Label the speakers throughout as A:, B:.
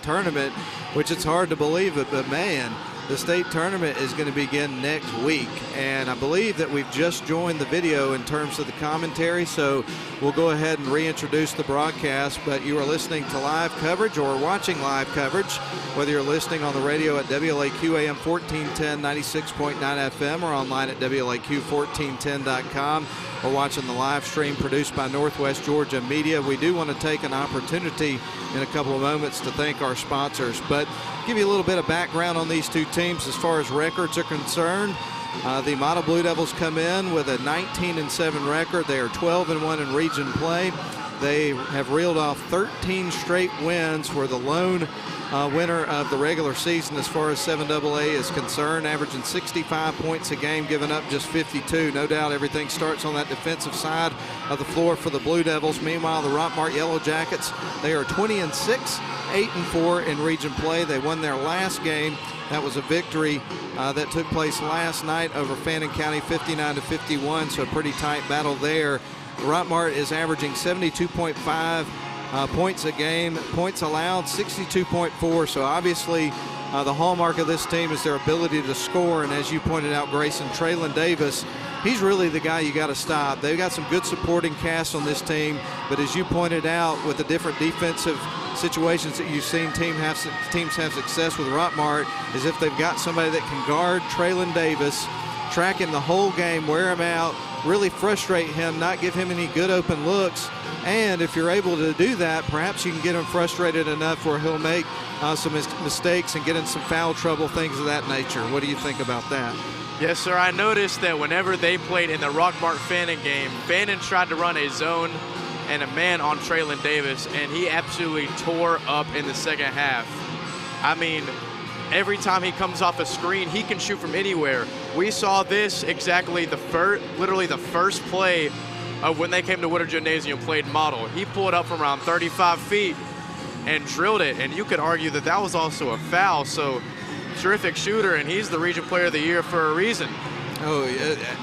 A: tournament, which it's hard to believe it, but man, the state tournament is going to begin next week, and I believe that we've just joined the video in terms of the commentary, so we'll go ahead and reintroduce the broadcast. But you are listening to live coverage or watching live coverage, whether you're listening on the radio at WLAQ AM 1410 96.9 FM or online at WLAQ1410.com or watching the live stream produced by Northwest Georgia Media. We do want to take an opportunity in a couple of moments to thank our sponsors, but give you a little bit of background on these two teams as far as records are concerned. The Model Blue Devils come in with a 19-7 record. They are 12-1 in region play. They have reeled off 13 straight wins, were the lone winner of the regular season as far as 7AA is concerned, averaging 65 points a game, giving up just 52. No doubt everything starts on that defensive side of the floor for the Blue Devils. Meanwhile, the Rockmart Yellow Jackets, they are 20-6, 8-4 in region play. They won their last game. That was a victory that took place last night over Fannin County, 59-51, so a pretty tight battle there. Rockmart is averaging 72.5 points a game, points allowed 62.4, so obviously the hallmark of this team is their ability to score, and as you pointed out, Grayson, Traylon Davis, he's really the guy you got to stop. They've got some good supporting cast on this team, but as you pointed out, with the different defensive situations that you've seen teams have success with Rockmart, is if they've got somebody that can guard Traylon Davis, track him the whole game, wear him out, really frustrate him, not give him any good open looks, and if you're able to do that, perhaps you can get him frustrated enough where he'll make some mistakes and get in some foul trouble, things of that nature. What do you think about that?
B: Yes, sir. I noticed that whenever they played in the Rockmart Fannin game, Fannin tried to run a zone and a man on Traylon Davis, and he absolutely tore up in the second half. I mean, every time he comes off a screen, he can shoot from anywhere. We saw this exactly literally the first play of when they came to Woodard Gymnasium, played Model. He pulled up from around 35 feet and drilled it, and you could argue that that was also a foul. So terrific shooter, and he's the region player of the year for a reason.
A: Oh,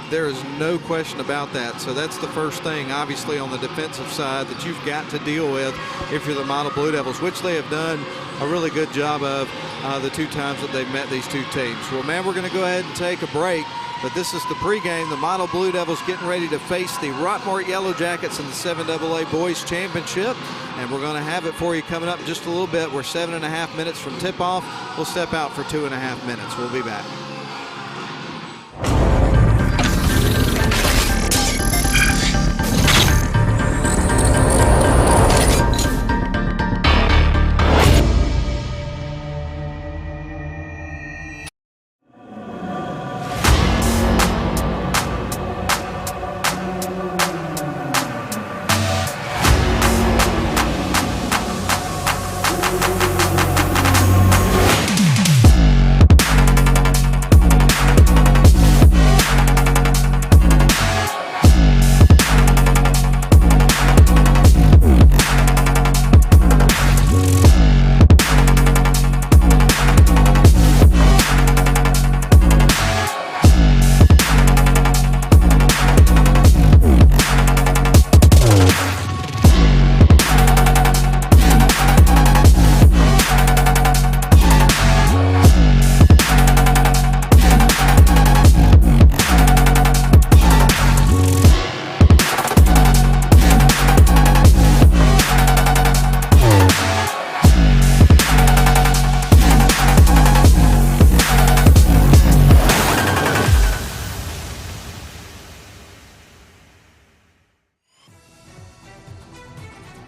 A: there is no question about that. So that's the first thing, obviously, on the defensive side that you've got to deal with if you're the Model Blue Devils, which they have done a really good job of the two times that they've met these two teams. Well, man, we're going to go ahead and take a break, but this is the pregame. The Model Blue Devils getting ready to face the Rockmart Yellow Jackets in the 7AA Boys Championship, and we're going to have it for you coming up in just a little bit. We're 7.5 minutes from tip-off. We'll step out for 2.5 minutes. We'll be back.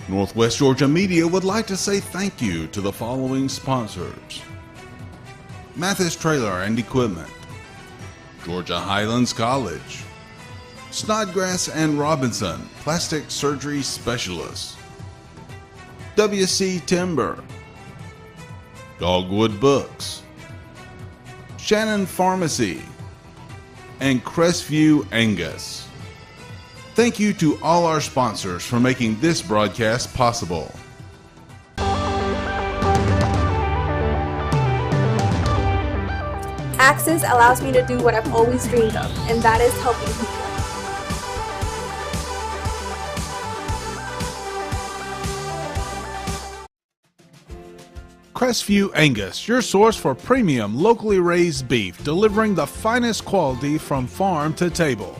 C: Northwest Georgia Media would like to say thank you to the following sponsors: Mathis Trailer and Equipment, Georgia Highlands College, Snodgrass and Robinson, Plastic Surgery Specialists, WC Timber, Dogwood Books, Shannon Pharmacy, and Crestview Angus. Thank you to all our sponsors for making this broadcast possible.
D: Access allows me to do what I've always dreamed of, and that is helping people.
C: Crestview Angus, your source for premium, locally raised beef, delivering the finest quality from farm to table.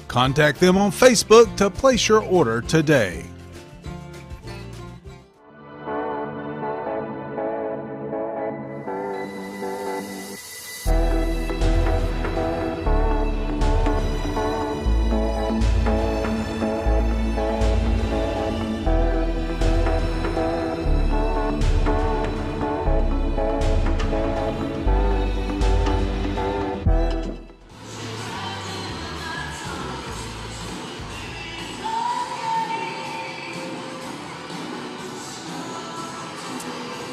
C: Contact them on Facebook to place your order today.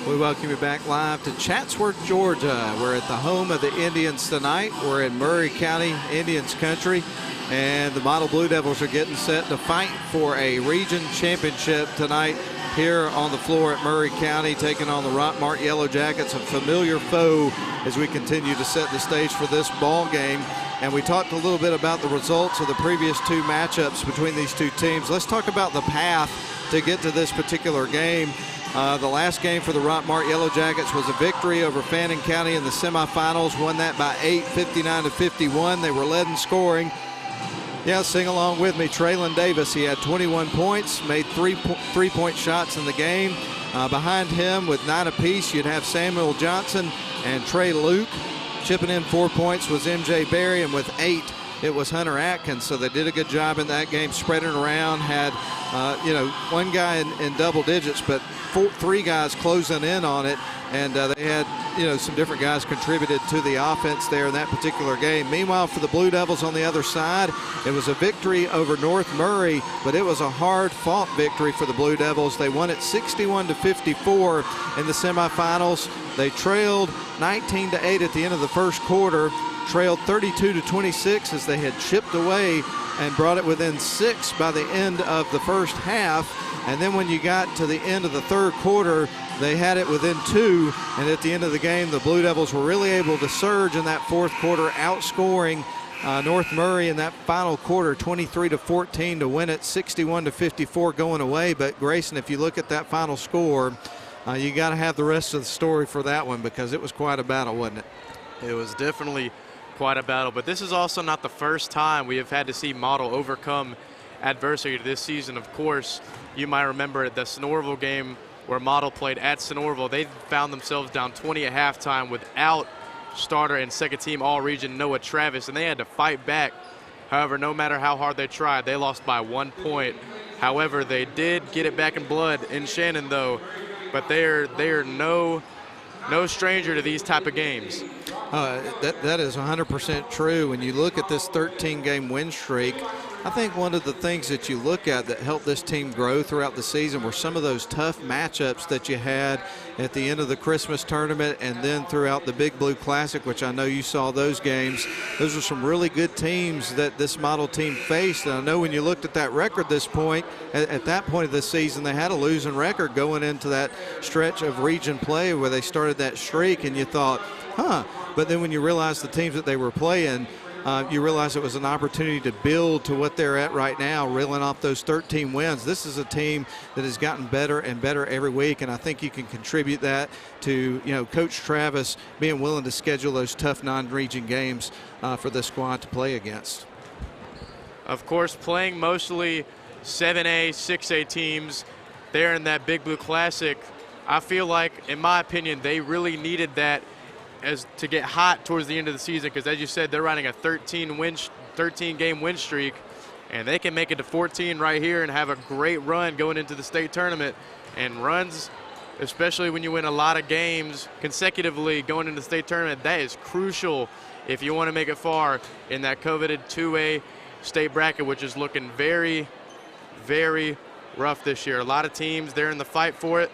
A: We welcome you back live to Chatsworth, Georgia. We're at the home of the Indians tonight. We're in Murray County, Indians country, and the Model Blue Devils are getting set to fight for a region championship tonight here on the floor at Murray County, taking on the Rockmart Yellow Jackets, a familiar foe as we continue to set the stage for this ball game. And we talked a little bit about the results of the previous two matchups between these two teams. Let's talk about the path to get to this particular game. The last game for the Rockmart Yellow Jackets was a victory over Fannin County in the semifinals. Won that by 8, 59-51. They were led in scoring. Yeah, sing along with me. Traylon Davis, he had 21 points, made three-point shots in the game. Behind him with 9 apiece, you'd have Samuel Johnson and Trey Luke. Chipping in 4 points was MJ Berry, and with 8, it was Hunter Atkins. So they did a good job in that game, spreading around. Had one guy in double digits, but 3 guys closing in on it, and they had some different guys contributed to the offense there in that particular game. Meanwhile, for the Blue Devils on the other side, it was a victory over North Murray, but it was a hard-fought victory for the Blue Devils. They won it 61-54 in the semifinals. They trailed 19-8 at the end of the first quarter, trailed 32-26 as they had chipped away and brought it within 6 by the end of the first half. And then when you got to the end of the third quarter, they had it within 2. And at the end of the game, the Blue Devils were really able to surge in that fourth quarter, outscoring North Murray in that final quarter 23-14 to win it 61-54 going away. But Grayson, if you look at that final score, you got to have the rest of the story for that one, because it was quite a battle, wasn't it?
B: It was definitely quite a battle, but this is also not the first time we have had to see Model overcome adversity this season. Of course, you might remember the Sonoraville game where Model played at Sonoraville. They found themselves down 20 at halftime without starter and second team all-region Noah Travis, and they had to fight back. However, no matter how hard they tried, they lost by 1 point. However, they did get it back in blood in Shannon, though, but they are no stranger to these type of games.
A: That is 100% true. When you look at this 13-game win streak, I think one of the things that you look at that helped this team grow throughout the season were some of those tough matchups that you had at the end of the Christmas tournament and then throughout the Big Blue Classic, which I know you saw those games. Those are some really good teams that this Model team faced. And I know when you looked at that record this point, at that point of the season, they had a losing record going into that stretch of region play where they started that streak, and you thought, but then when you realize the teams that they were playing, you realize it was an opportunity to build to what they're at right now, reeling off those 13 wins. This is a team that has gotten better and better every week, and I think you can contribute that to Coach Travis being willing to schedule those tough non-region games for the squad to play against.
B: Of course, playing mostly 7A, 6A teams there in that Big Blue Classic, I feel like, in my opinion, they really needed that as to get hot towards the end of the season, because as you said, they're riding a 13-game win streak, and they can make it to 14 right here and have a great run going into the state tournament. And runs, especially when you win a lot of games consecutively going into the state tournament, that is crucial if you want to make it far in that coveted 2A state bracket, which is looking very, very rough this year. A lot of teams, they're in the fight for it,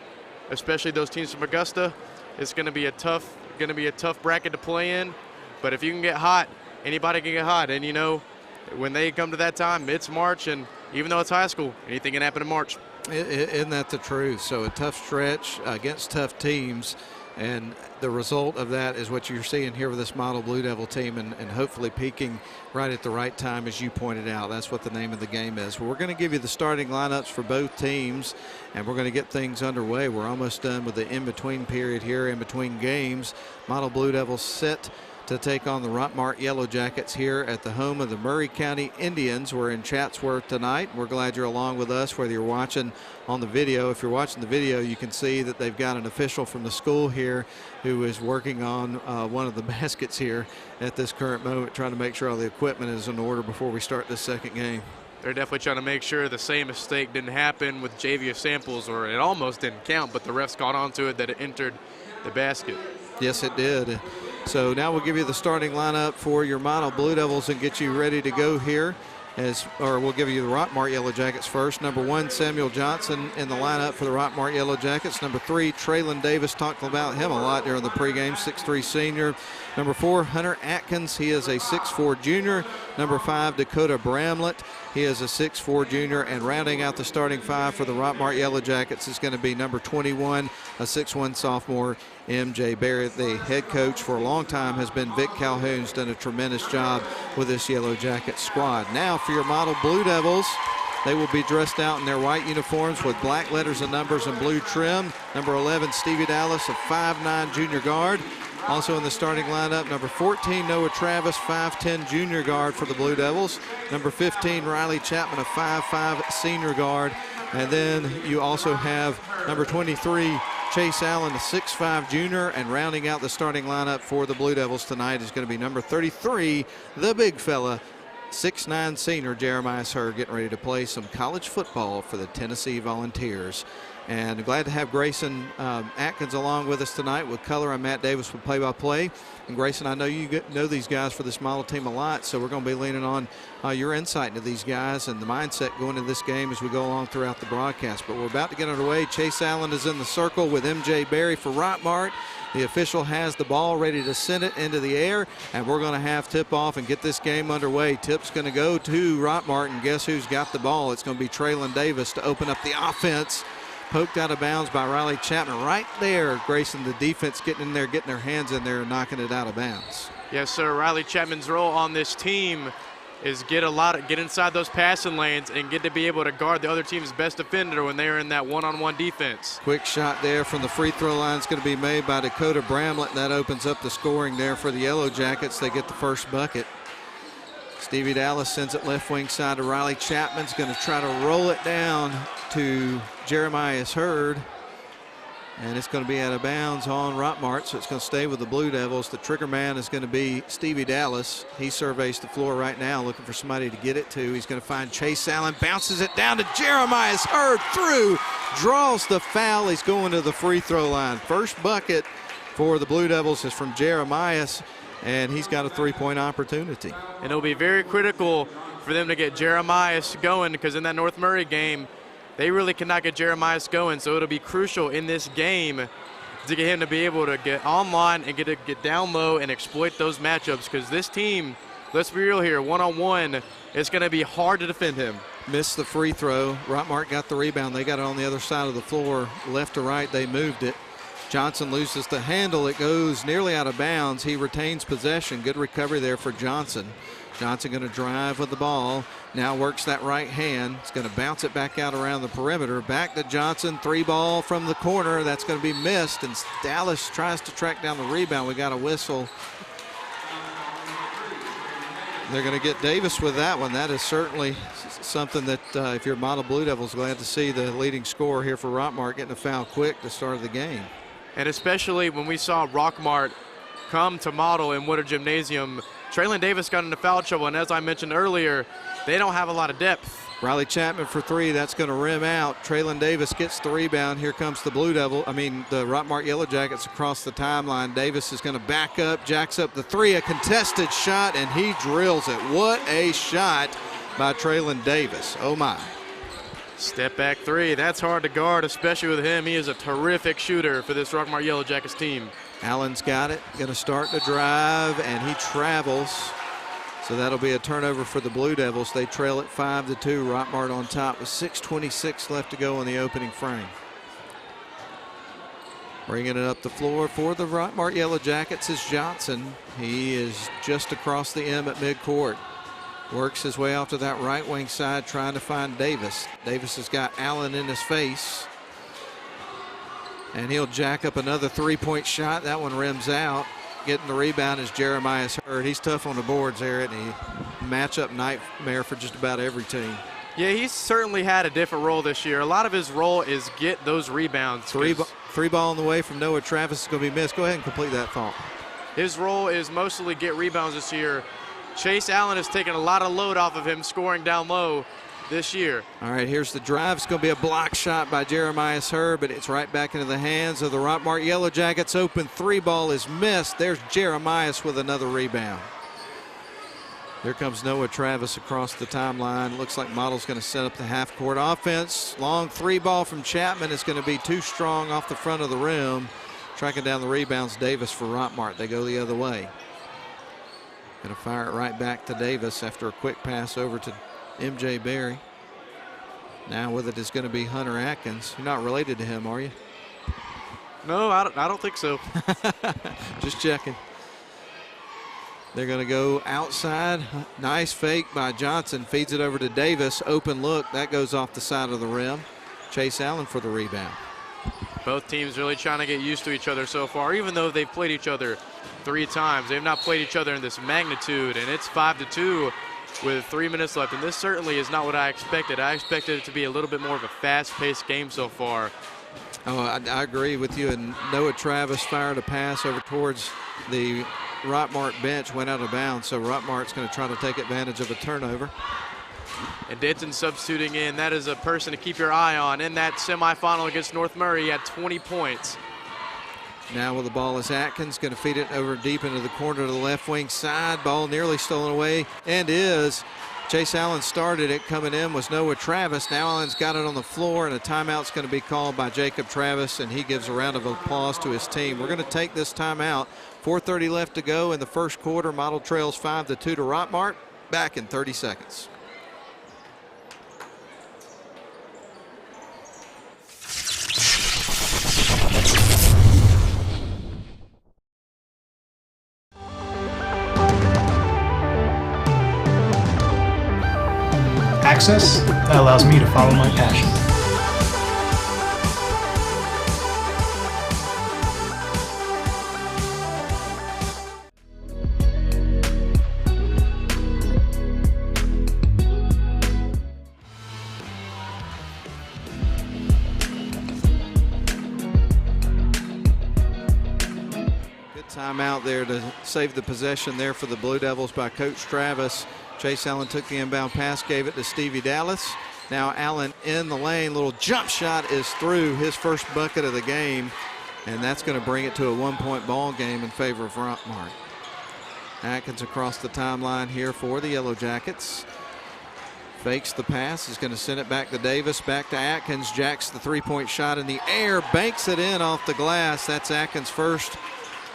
B: especially those teams from Augusta. It's going to be a tough bracket to play in, but if you can get hot, anybody can get hot. And when they come to that time, it's March, and even though it's high school, anything can happen in March.
A: Isn't that the truth? So a tough stretch against tough teams, And the result of that is what you're seeing here with this model Blue Devil team, and hopefully peaking right at the right time, as you pointed out. That's what the name of the game is. Well, we're going to give you the starting lineups for both teams, and we're going to get things underway. We're almost done with the in-between period here, in between games. Model Blue Devils set to take on the Rockmart Yellow Jackets here at the home of the Murray County Indians. We're in Chatsworth tonight. We're glad you're along with us, whether you're watching on the video. If you're watching the video, you can see that they've got an official from the school here who is working on one of the baskets here at this current moment, trying to make sure all the equipment is in order before we start this second game.
B: They're definitely trying to make sure the same mistake didn't happen with JV samples, or it almost didn't count, but the refs caught on to it that it entered the basket.
A: Yes, it did. So now we'll give you the starting lineup for your model Blue Devils and get you ready to go here. We'll give you the Rockmart Yellow Jackets first. Number 1, Samuel Johnson in the lineup for the Rockmart Yellow Jackets. Number 3, Traylon Davis. Talked about him a lot during the pregame, 6'3" senior. Number 4, Hunter Atkins. He is a 6'4" junior. Number 5, Dakota Bramlett. He is a 6'4" junior. And rounding out the starting 5 for the Rockmart Yellow Jackets is going to be number 21, a 6'1" sophomore, MJ Barrett. The head coach for a long time has been Vic Calhoun. He's done a tremendous job with this Yellow Jacket squad. Now for your model Blue Devils, they will be dressed out in their white uniforms with black letters and numbers and blue trim. Number 11, Stevie Dallas, a 5'9" junior guard. Also in the starting lineup, number 14, Noah Travis, 5'10" junior guard for the Blue Devils. Number 15, Riley Chapman, a 5'5" senior guard. And then you also have number 23, Chase Allen, a 6'5" junior. And rounding out the starting lineup for the Blue Devils tonight is going to be number 33, the big fella, 6'9" senior Jeremiah Hurd, getting ready to play some college football for the Tennessee Volunteers. And glad to have Grayson Atkins along with us tonight with color. I'm Matt Davis with play-by-play. And Grayson, I know you know these guys for this model team a lot, so we're going to be leaning on your insight into these guys and the mindset going into this game as we go along throughout the broadcast. But we're about to get underway. Chase Allen is in the circle with MJ Berry for Rockmart. The official has the ball ready to send it into the air, and we're going to have tip-off and get this game underway. Tip's going to go to Rockmart, and guess who's got the ball? It's going to be Traylon Davis to open up the offense. Poked out of bounds by Riley Chapman. Right there, Grayson, the defense getting in there, getting their hands in there and knocking it out of bounds.
B: Yes, sir. Riley Chapman's role on this team is get inside those passing lanes and get to be able to guard the other team's best defender when they're in that one-on-one defense.
A: Quick shot there from the free throw line is going to be made by Dakota Bramlett, and that opens up the scoring there for the Yellow Jackets. They get the first bucket. Stevie Dallas sends it left wing side to Riley Chapman's going to try to roll it down to Jeremiah Hurd, and it's going to be out of bounds on Rockmart, so it's going to stay with the Blue Devils. The trigger man is going to be Stevie Dallas. He surveys the floor right now looking for somebody to get it to. He's going to find Chase Allen, bounces it down to Jeremiah Hurd, through, draws the foul. He's going to the free throw line. First bucket for the Blue Devils is from Jeremiah, and he's got a three-point opportunity.
B: And it'll be very critical for them to get Jeremiah going, because in that North Murray game, they really cannot get Jeremiah going. So it'll be crucial in this game to get him to be able to get online and get down low and exploit those matchups, because this team, let's be real here, one-on-one, it's going to be hard to defend him.
A: Missed the free throw. Rockmart got the rebound. They got it on the other side of the floor, left to right. They moved it. Johnson loses the handle. It goes nearly out of bounds. He retains possession. Good recovery there for Johnson. Johnson going to drive with the ball. Now works that right hand. He's going to bounce it back out around the perimeter. Back to Johnson. 3-ball from the corner. That's going to be missed. And Dallas tries to track down the rebound. We got a whistle. They're going to get Davis with that one. That is certainly something that if you're model Blue Devils, glad to see the leading scorer here for Rockmart getting a foul quick to start the game.
B: And especially when we saw Rockmart come to model in Woodard Gymnasium, Traylon Davis got into foul trouble, and as I mentioned earlier, they don't have a lot of depth.
A: Riley Chapman for 3. That's going to rim out. Traylon Davis gets the rebound. Here comes the the Rockmart Yellow Jackets across the timeline. Davis is going to back up, jacks up the 3, a contested shot, and he drills it. What a shot by Traylon Davis. Oh, my.
B: Step back 3. That's hard to guard, especially with him. He is a terrific shooter for this Rockmart Yellow Jackets team. Allen's
A: got it. Going to start to drive, and he travels. So that'll be a turnover for the Blue Devils. They trail it 5-2. Rockmart on top with 6:26 left to go in the opening frame. Bringing it up the floor for the Rockmart Yellow Jackets is Johnson. He is just across the M at midcourt. Works his way off to that right wing side trying to find Davis. Davis has got Allen in his face. And he'll jack up another three-point shot. That one rims out. Getting the rebound is Jeremiah's hurt. He's tough on the boards there, and he matchup nightmare for just about every team.
B: Yeah, he's certainly had a different role this year. A lot of his role is get those rebounds.
A: Three ball on the way from Noah Travis is going to be missed. Go ahead and complete that thought.
B: His role is mostly get rebounds this year. Chase Allen has taken a lot of load off of him scoring down low this year.
A: All right, here's the drive. It's going to be a block shot by Jeremiah's Hurd, but it's right back into the hands of the Rockmart Yellow Jackets. Open three ball is missed. There's Jeremiah's with another rebound. Here comes Noah Travis across the timeline. Looks like Model's going to set up the half-court offense. Long three ball from Chapman is going to be too strong off the front of the rim. Tracking down the rebounds, Davis for Rockmart. They go the other way. Going to fire it right back to Davis after a quick pass over to MJ Berry. Now with it is going to be Hunter Atkins. You're not related to him, are you?
B: No, I don't think so.
A: Just checking. They're going to go outside. Nice fake by Johnson. Feeds it over to Davis. Open look. That goes off the side of the rim. Chase Allen for the rebound.
B: Both teams really trying to get used to each other so far, even though they've played each other 3 times. They've not played each other in this magnitude, and it's 5-2 with 3 minutes left. And this certainly is not what I expected. I expected it to be a little bit more of a fast-paced game so far.
A: Oh, I agree with you. And Noah Travis fired a pass over towards the Rockmart bench, went out of bounds. So Rockmart's going to try to take advantage of a turnover.
B: And Denton substituting in. That is a person to keep your eye on. In that semifinal against North Murray, he had 20 points.
A: Now with the ball is Atkins, going to feed it over deep into the corner to the left wing side. Ball nearly stolen away, and is. Chase Allen started it. Coming in was Noah Travis. Now Allen's got it on the floor, and a timeout's going to be called by Jacob Travis, and he gives a round of applause to his team. We're going to take this timeout. 4:30 left to go in the first quarter. Model trails 5-2 to Rockmart. Back in 30 seconds.
E: Access that allows me to follow my passion.
A: Good timeout there to save the possession there for the Blue Devils by Coach Travis. Chase Allen took the inbound pass, gave it to Stevie Dallas. Now Allen in the lane, little jump shot is through, his first bucket of the game, and that's going to bring it to a 1-point ball game in favor of Rockmart. Atkins across the timeline here for the Yellow Jackets. Fakes the pass, is going to send it back to Davis, back to Atkins, jacks the three-point shot in the air, banks it in off the glass. That's Atkins' first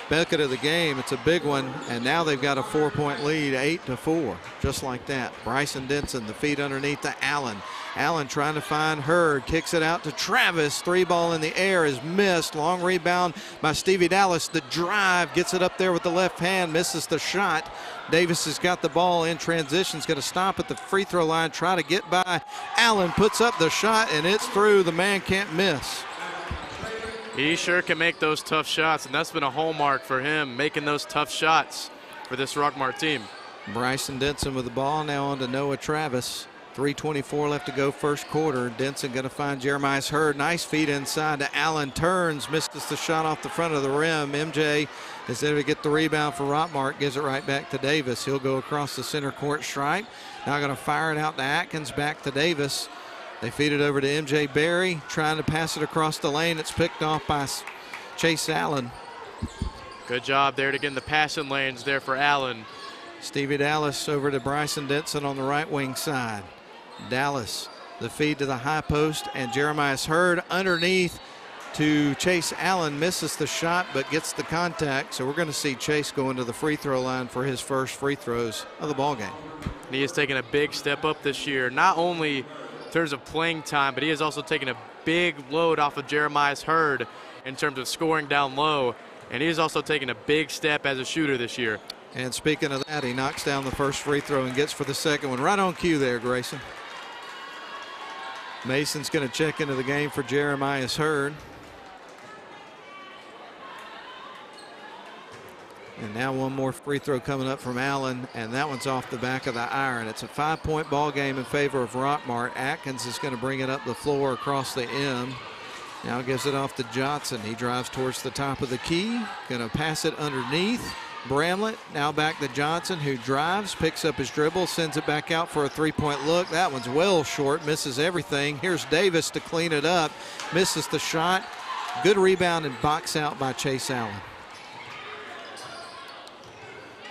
A: bucket of the game. It's a big one, and now they've got a 4-point lead, 8-4, just like that. Bryson Denson, the feed underneath to Allen. Allen trying to find Hurd, kicks it out to Travis. Three ball in the air is missed. Long rebound by Stevie Dallas. The drive, gets it up there with the left hand, misses the shot. Davis has got the ball in transition, is going to stop at the free throw line, try to get by. Allen puts up the shot, and it's through. The man can't miss.
B: He sure can make those tough shots, and that's been a hallmark for him, making those tough shots for this Rockmart team.
A: Bryson Denson with the ball, now on to Noah Travis. 3:24 left to go first quarter. Denson going to find Jeremiah's Hurd. Nice feed inside to Allen. Turns, misses the shot off the front of the rim. MJ is there to get the rebound for Rockmart. Gives it right back to Davis. He'll go across the center court stripe. Now going to fire it out to Atkins, back to Davis. They feed it over to MJ Berry, trying to pass it across the lane. It's picked off by Chase Allen.
B: Good job there to get in the passing lanes there for Allen.
A: Stevie Dallas over to Bryson Denson on the right wing side. Dallas, the feed to the high post, and Jeremiah's Hurd underneath to Chase Allen. Misses the shot, but gets the contact. So we're going to see Chase go into the free throw line for his first free throws of the ball game.
B: And he has taken a big step up this year, not only in terms of playing time, but he has also taken a big load off of Jeremiah's Hurd. in terms of scoring down low, and he's also taken a big step as a shooter this year.
A: And speaking of that, he knocks down the first free throw and gets for the second one. Right on cue there, Grayson. Mason's going to check into the game for Jeremiah Hurd. And now one more free throw coming up from Allen, and that one's off the back of the iron. It's a 5-point ball game in favor of Rockmart. Atkins is going to bring it up the floor across the end. Now gives it off to Johnson. He drives towards the top of the key. Going to pass it underneath. Bramlett now back to Johnson, who drives, picks up his dribble, sends it back out for a three-point look. That one's well short, misses everything. Here's Davis to clean it up, misses the shot. Good rebound and box out by Chase Allen.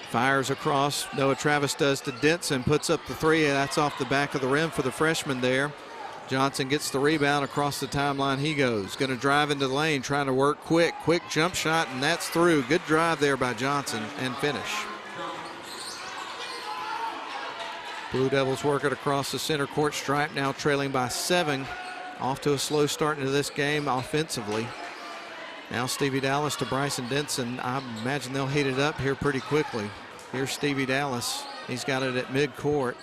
A: Fires across. Noah Travis does to Denson, puts up the three, and that's off the back of the rim for the freshman there. Johnson gets the rebound. Across the timeline he goes. Going to drive into the lane, trying to work quick jump shot, and that's through. Good drive there by Johnson and finish. Blue Devils work it across the center court stripe, now trailing by 7. Off to a slow start into this game offensively. Now Stevie Dallas to Bryson Denson. I imagine they'll heat it up here pretty quickly. Here's Stevie Dallas. He's got it at midcourt.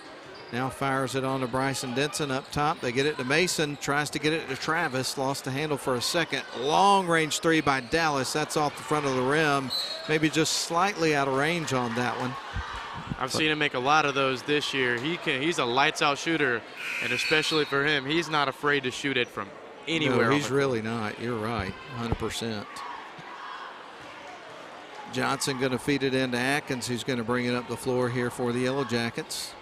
A: Now fires it on to Bryson Denson up top. They get it to Mason. Tries to get it to Travis. Lost the handle for a second. Long range three by Dallas. That's off the front of the rim. Maybe just slightly out of range on that one.
B: I've seen him make a lot of those this year. He's a lights out shooter, and especially for him, he's not afraid to shoot it from anywhere.
A: No, he's really not. You're right, 100%. Johnson going to feed it into Atkins, who's going to bring it up the floor here for the Yellow Jackets.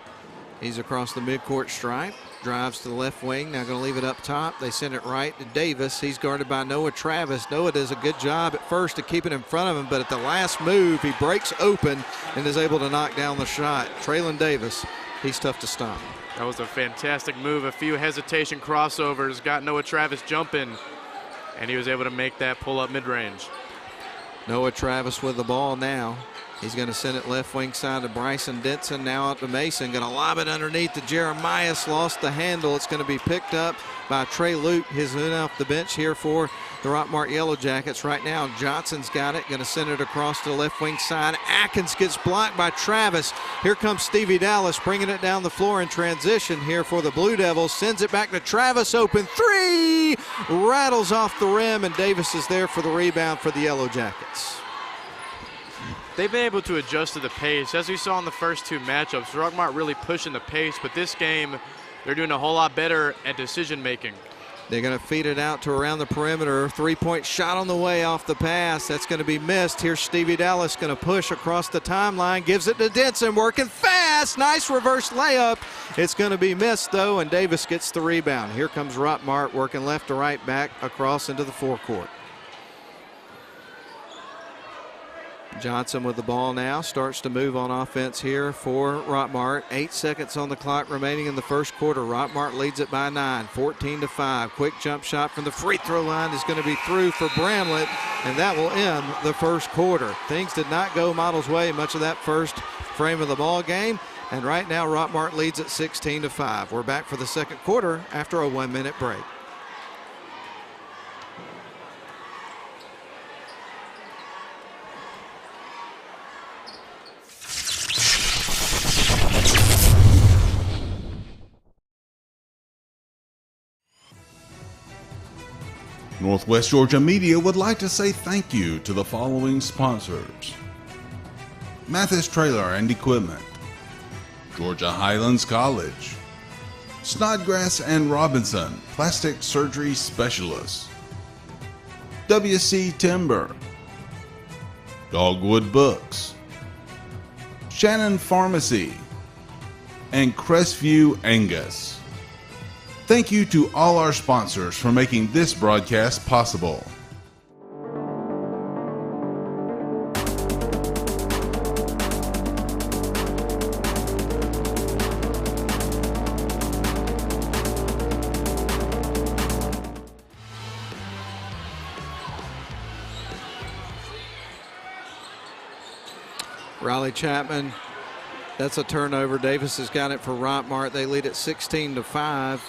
A: He's across the midcourt stripe, drives to the left wing, now going to leave it up top. They send it right to Davis. He's guarded by Noah Travis. Noah does a good job at first to keep it in front of him, but at the last move, he breaks open and is able to knock down the shot. Traylon Davis, he's tough to stop.
B: That was a fantastic move. A few hesitation crossovers got Noah Travis jumping, and he was able to make that pull up mid-range.
A: Noah Travis with the ball now. He's going to send it left wing side to Bryson Denson. Now out to Mason. Going to lob it underneath to Jeremiah. Lost the handle. It's going to be picked up by Trey Luke. His in off the bench here for the Rockmart Yellow Jackets. Right now, Johnson's got it. Going to send it across to the left wing side. Atkins gets blocked by Travis. Here comes Stevie Dallas bringing it down the floor in transition here for the Blue Devils. Sends it back to Travis. Open three. Rattles off the rim, and Davis is there for the rebound for the Yellow Jackets.
B: They've been able to adjust to the pace. As we saw in the first two matchups, Rockmart really pushing the pace, but this game, they're doing a whole lot better at decision making.
A: They're going to feed it out to around the perimeter. Three-point shot on the way off the pass. That's going to be missed. Here's Stevie Dallas going to push across the timeline. Gives it to Denson, working fast. Nice reverse layup. It's going to be missed, though, and Davis gets the rebound. Here comes Rockmart working left to right back across into the forecourt. Johnson with the ball now, starts to move on offense here for Rockmart. 8 seconds on the clock remaining in the first quarter. Rockmart leads it by 9, 14-5. Quick jump shot from the free throw line is going to be through for Bramlett, and that will end the first quarter. Things did not go Model's way much of that first frame of the ball game, and right now Rockmart leads at 16-5. We're back for the second quarter after a 1-minute break.
C: Northwest Georgia Media would like to say thank you to the following sponsors: Mathis Trailer and Equipment, Georgia Highlands College, Snodgrass and Robinson, Plastic Surgery Specialists, WC Timber, Dogwood Books, Shannon Pharmacy, and Crestview Angus. Thank you to all our sponsors for making this broadcast possible.
A: Riley Chapman, that's a turnover. Davis has got it for Rockmart. They lead at 16-5.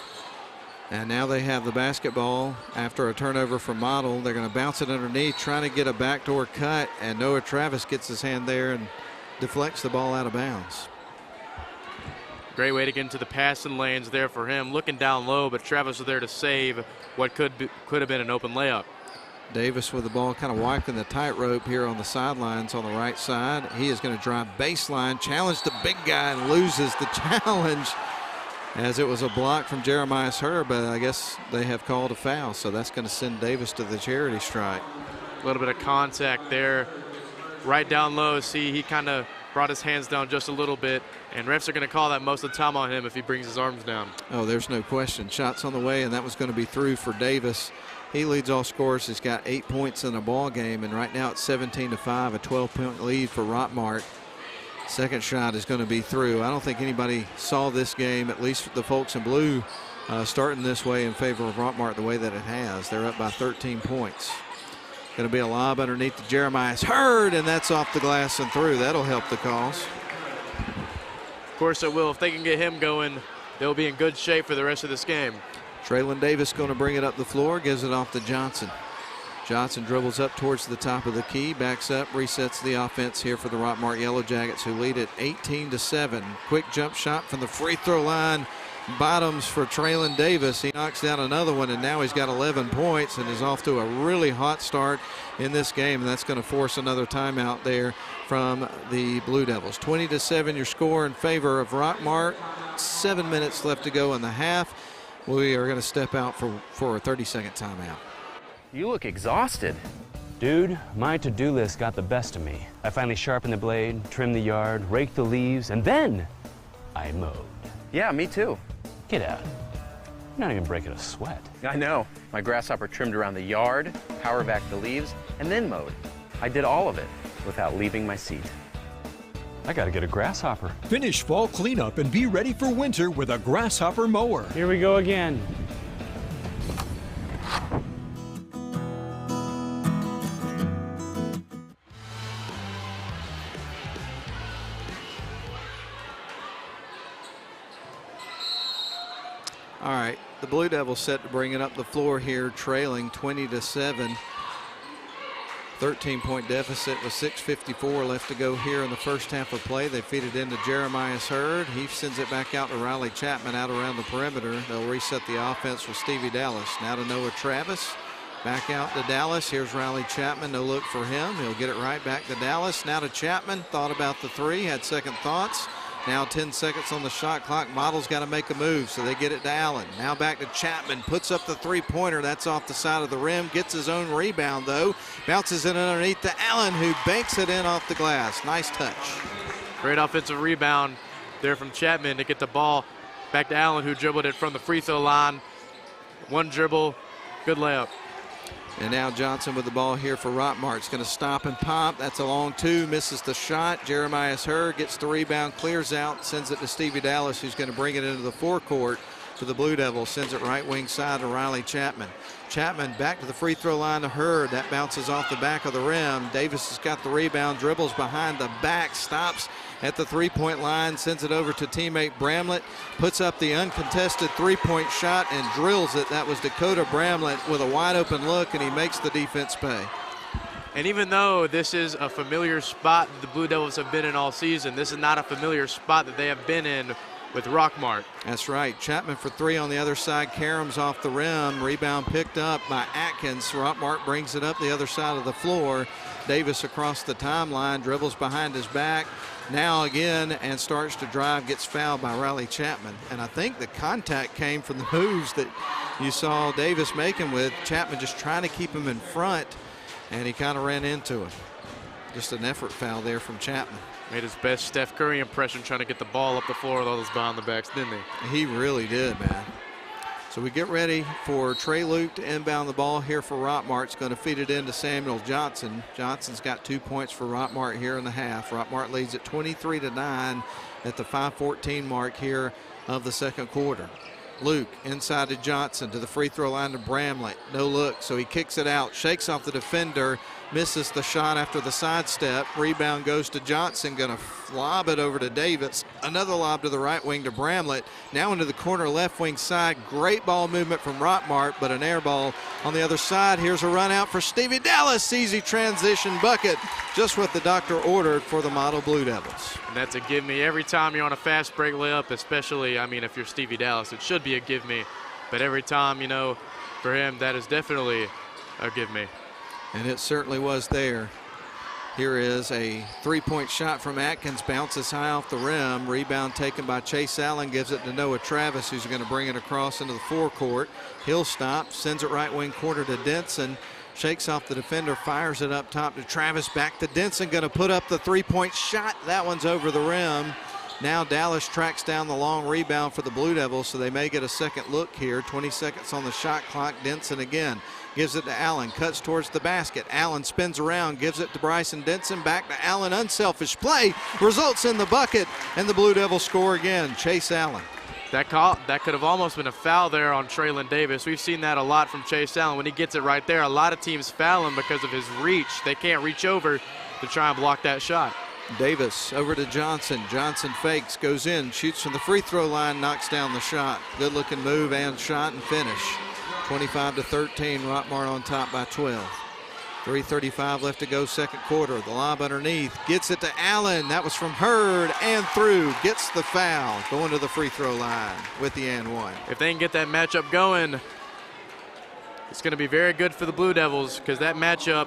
A: And now they have the basketball after a turnover from Model. They're going to bounce it underneath, trying to get a backdoor cut, and Noah Travis gets his hand there and deflects the ball out of bounds.
B: Great way to get into the passing lanes there for him. Looking down low, but Travis was there to save what could have been an open layup.
A: Davis with the ball kind of wiping the tightrope here on the sidelines on the right side. He is going to drive baseline, challenge the big guy, and loses the challenge as it was a block from Jeremiah Hurd, but I guess they have called a foul, so that's going to send Davis to the charity strike.
B: A little bit of contact there. Right down low, see he kind of brought his hands down just a little bit, and refs are going to call that most of the time on him if he brings his arms down.
A: Oh, there's no question. Shots on the way, and that was going to be through for Davis. He leads all scorers. He's got 8 points in the ball game, and right now it's 17-5, a 12-point lead for Rockmart. Second shot is going to be through. I don't think anybody saw this game, at least the folks in blue, starting this way in favor of Rockmart the way that it has. They're up by 13 points. Going to be a lob underneath to Jeremiah Hurd, and that's off the glass and through. That'll help the cause.
B: Of course it will. If they can get him going, they'll be in good shape for the rest of this game.
A: Traylon Davis going to bring it up the floor, gives it off to Johnson. Johnson dribbles up towards the top of the key, backs up, resets the offense here for the Rockmart Yellow Jackets, who lead it 18-7. Quick jump shot from the free throw line. Bottoms for Traylon Davis. He knocks down another one, and now he's got 11 points and is off to a really hot start in this game. And that's going to force another timeout there from the Blue Devils. 20-7 your score in favor of Rockmart. 7 minutes left to go in the half. We are going to step out for a 30-second timeout.
F: You look exhausted.
G: Dude, my to-do list got the best of me. I finally sharpened the blade, trimmed the yard, raked the leaves, and then I mowed.
F: Yeah, me too.
G: Get out. You're not even breaking a sweat.
F: I know. My grasshopper trimmed around the yard, power backed the leaves, and then mowed. I did all of it without leaving my seat.
G: I gotta get a grasshopper.
H: Finish fall cleanup and be ready for winter with a grasshopper mower.
G: Here we go again.
A: All right, the Blue Devils set to bring it up the floor here, trailing 20-7. 13-point deficit with 6:54 left to go here in the first half of play. They feed it into Jeremiah Hurd. He sends it back out to Riley Chapman out around the perimeter. They'll reset the offense with Stevie Dallas. Now to Noah Travis. Back out to Dallas. Here's Riley Chapman. No look for him. He'll get it right back to Dallas. Now to Chapman. Thought about the three. Had second thoughts. Now 10 seconds on the shot clock. Model's got to make a move, so they get it to Allen. Now back to Chapman. Puts up the three-pointer. That's off the side of the rim. Gets his own rebound, though. Bounces it underneath to Allen, who banks it in off the glass. Nice touch.
B: Great offensive rebound there from Chapman to get the ball back to Allen, who dribbled it from the free throw line. One dribble, good layup.
A: And now Johnson with the ball here for Rockmart. It's going to stop and pop. That's a long two. Misses the shot. Jeremiah Hurd gets the rebound, clears out, sends it to Stevie Dallas, who's going to bring it into the forecourt for the Blue Devils. Sends it right wing side to Riley Chapman. Chapman back to the free throw line to Hurd. That bounces off the back of the rim. Davis has got the rebound, dribbles behind the back, stops at the three-point line, sends it over to teammate Bramlett, puts up the uncontested three-point shot and drills it. That was Dakota Bramlett with a wide-open look, and he makes the defense pay.
B: And even though this is a familiar spot that the Blue Devils have been in all season, this is not a familiar spot that they have been in with Rockmart.
A: That's right. Chapman for three on the other side. Karams off the rim. Rebound picked up by Atkins. Rockmart brings it up the other side of the floor. Davis across the timeline, dribbles behind his back. Now again, and starts to drive, gets fouled by Riley Chapman. And I think the contact came from the moves that you saw Davis making with Chapman just trying to keep him in front, and he kind of ran into him. Just an effort foul there from Chapman.
B: Made his best Steph Curry impression trying to get the ball up the floor with all those behind the backs, didn't he?
A: He really did, man. So we get ready for Trey Luke to inbound the ball here for Rockmart. It's going to feed it into Samuel Johnson. Johnson's got 2 points for Rockmart here in the half. Rockmart leads at 23-9 at the 5:14 mark here of the second quarter. Luke inside to Johnson to the free throw line to Bramlett. No look, so he kicks it out, shakes off the defender, misses the shot after the sidestep. Rebound goes to Johnson, going to lob it over to Davis. Another lob to the right wing to Bramlett. Now into the corner left wing side. Great ball movement from Rockmart, but an air ball on the other side. Here's a run out for Stevie Dallas. Easy transition bucket, just what the doctor ordered for the model Blue Devils.
B: And that's a give me every time you're on a fast break layup, especially, I mean, if you're Stevie Dallas, it should be a give me. But every time, you know, for him, that is definitely a give me.
A: And it certainly was there. Here is a three-point shot from Atkins, bounces high off the rim. Rebound taken by Chase Allen, gives it to Noah Travis, who's going to bring it across into the forecourt. He'll stop, sends it right wing corner to Denson, shakes off the defender, fires it up top to Travis, back to Denson, going to put up the three-point shot. That one's over the rim. Now Dallas tracks down the long rebound for the Blue Devils, so they may get a second look here. 20 seconds on the shot clock. Denson again gives it to Allen, cuts towards the basket. Allen spins around, gives it to Bryson Denson, back to Allen. Unselfish play results in the bucket, and the Blue Devils score again. Chase Allen.
B: That could have almost been a foul there on Traylon Davis. We've seen that a lot from Chase Allen. When he gets it right there, a lot of teams foul him because of his reach. They can't reach over to try and block that shot.
A: Davis over to Johnson. Johnson fakes, goes in, shoots from the free throw line, knocks down the shot. Good looking move and shot and finish. 25-13, Rockmart on top by 12. 3:35 left to go, second quarter. The lob underneath, gets it to Allen. That was from Hurd and through, gets the foul, going to the free throw line with the and one.
B: If they can get that matchup going, it's going to be very good for the Blue Devils, because that matchup,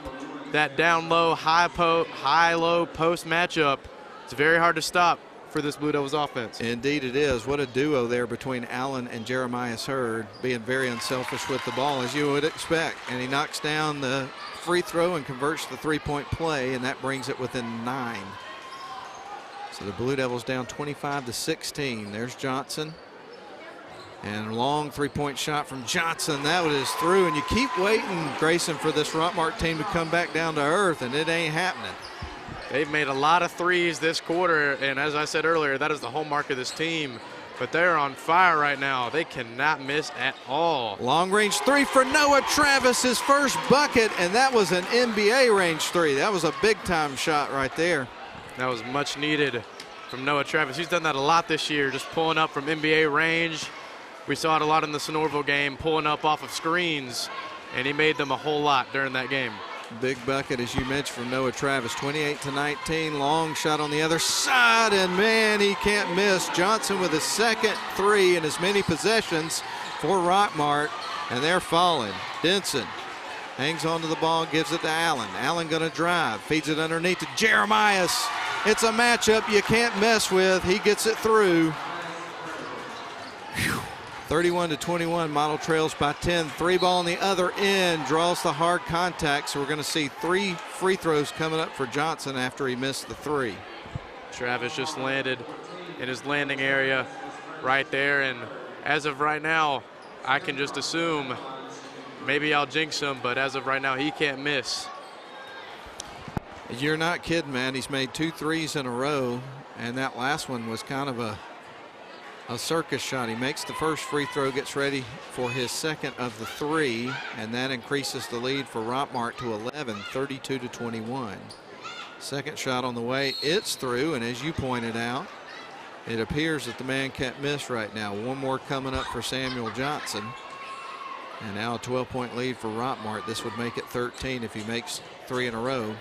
B: that down low, high low post matchup, it's very hard to stop for this Blue Devils offense.
A: Indeed it is. What a duo there between Allen and Jeremiah Hurd, being very unselfish with the ball, as you would expect. And he knocks down the free throw and converts the three-point play, and that brings it within 9. So the Blue Devils down 25-16. There's Johnson. And a long three-point shot from Johnson. That one is through, and you keep waiting, Grayson, for this Rockmart team to come back down to earth, and it ain't happening.
B: They've made a lot of threes this quarter, and as I said earlier, that is the hallmark of this team. But they're on fire right now. They cannot miss at all.
A: Long range three for Noah Travis, his first bucket, and that was an NBA range three. That was a big-time shot right there.
B: That was much needed from Noah Travis. He's done that a lot this year, just pulling up from NBA range. We saw it a lot in the Sonorville game, pulling up off of screens, and he made them a whole lot during that game.
A: Big bucket, as you mentioned, from Noah Travis. 28-19, long shot on the other side, and man, he can't miss. Johnson with his second three in as many possessions for Rockmart, and they're falling. Denson hangs onto the ball, gives it to Allen. Allen gonna drive, feeds it underneath to Jeremiah. It's a matchup you can't mess with. He gets it through. 31-21, Model trails by 10. Three ball on the other end, draws the hard contact, so we're going to see 3 free throws coming up for Johnson after he missed the 3.
B: Travis just landed in his landing area right there, and as of right now, I can just assume, maybe I'll jinx him, but as of right now, he can't miss.
A: You're not kidding, man. He's made 2 threes in a row, and that last one was kind of a circus shot. He makes the first free throw, gets ready for his second of the 3, and that increases the lead for Rockmart to 11, 32-21. Second shot on the way, it's through, and as you pointed out, it appears that the man can't miss right now. One more coming up for Samuel Johnson, and now a 12-point lead for Rockmart. This would make it 13 if he makes 3 in a row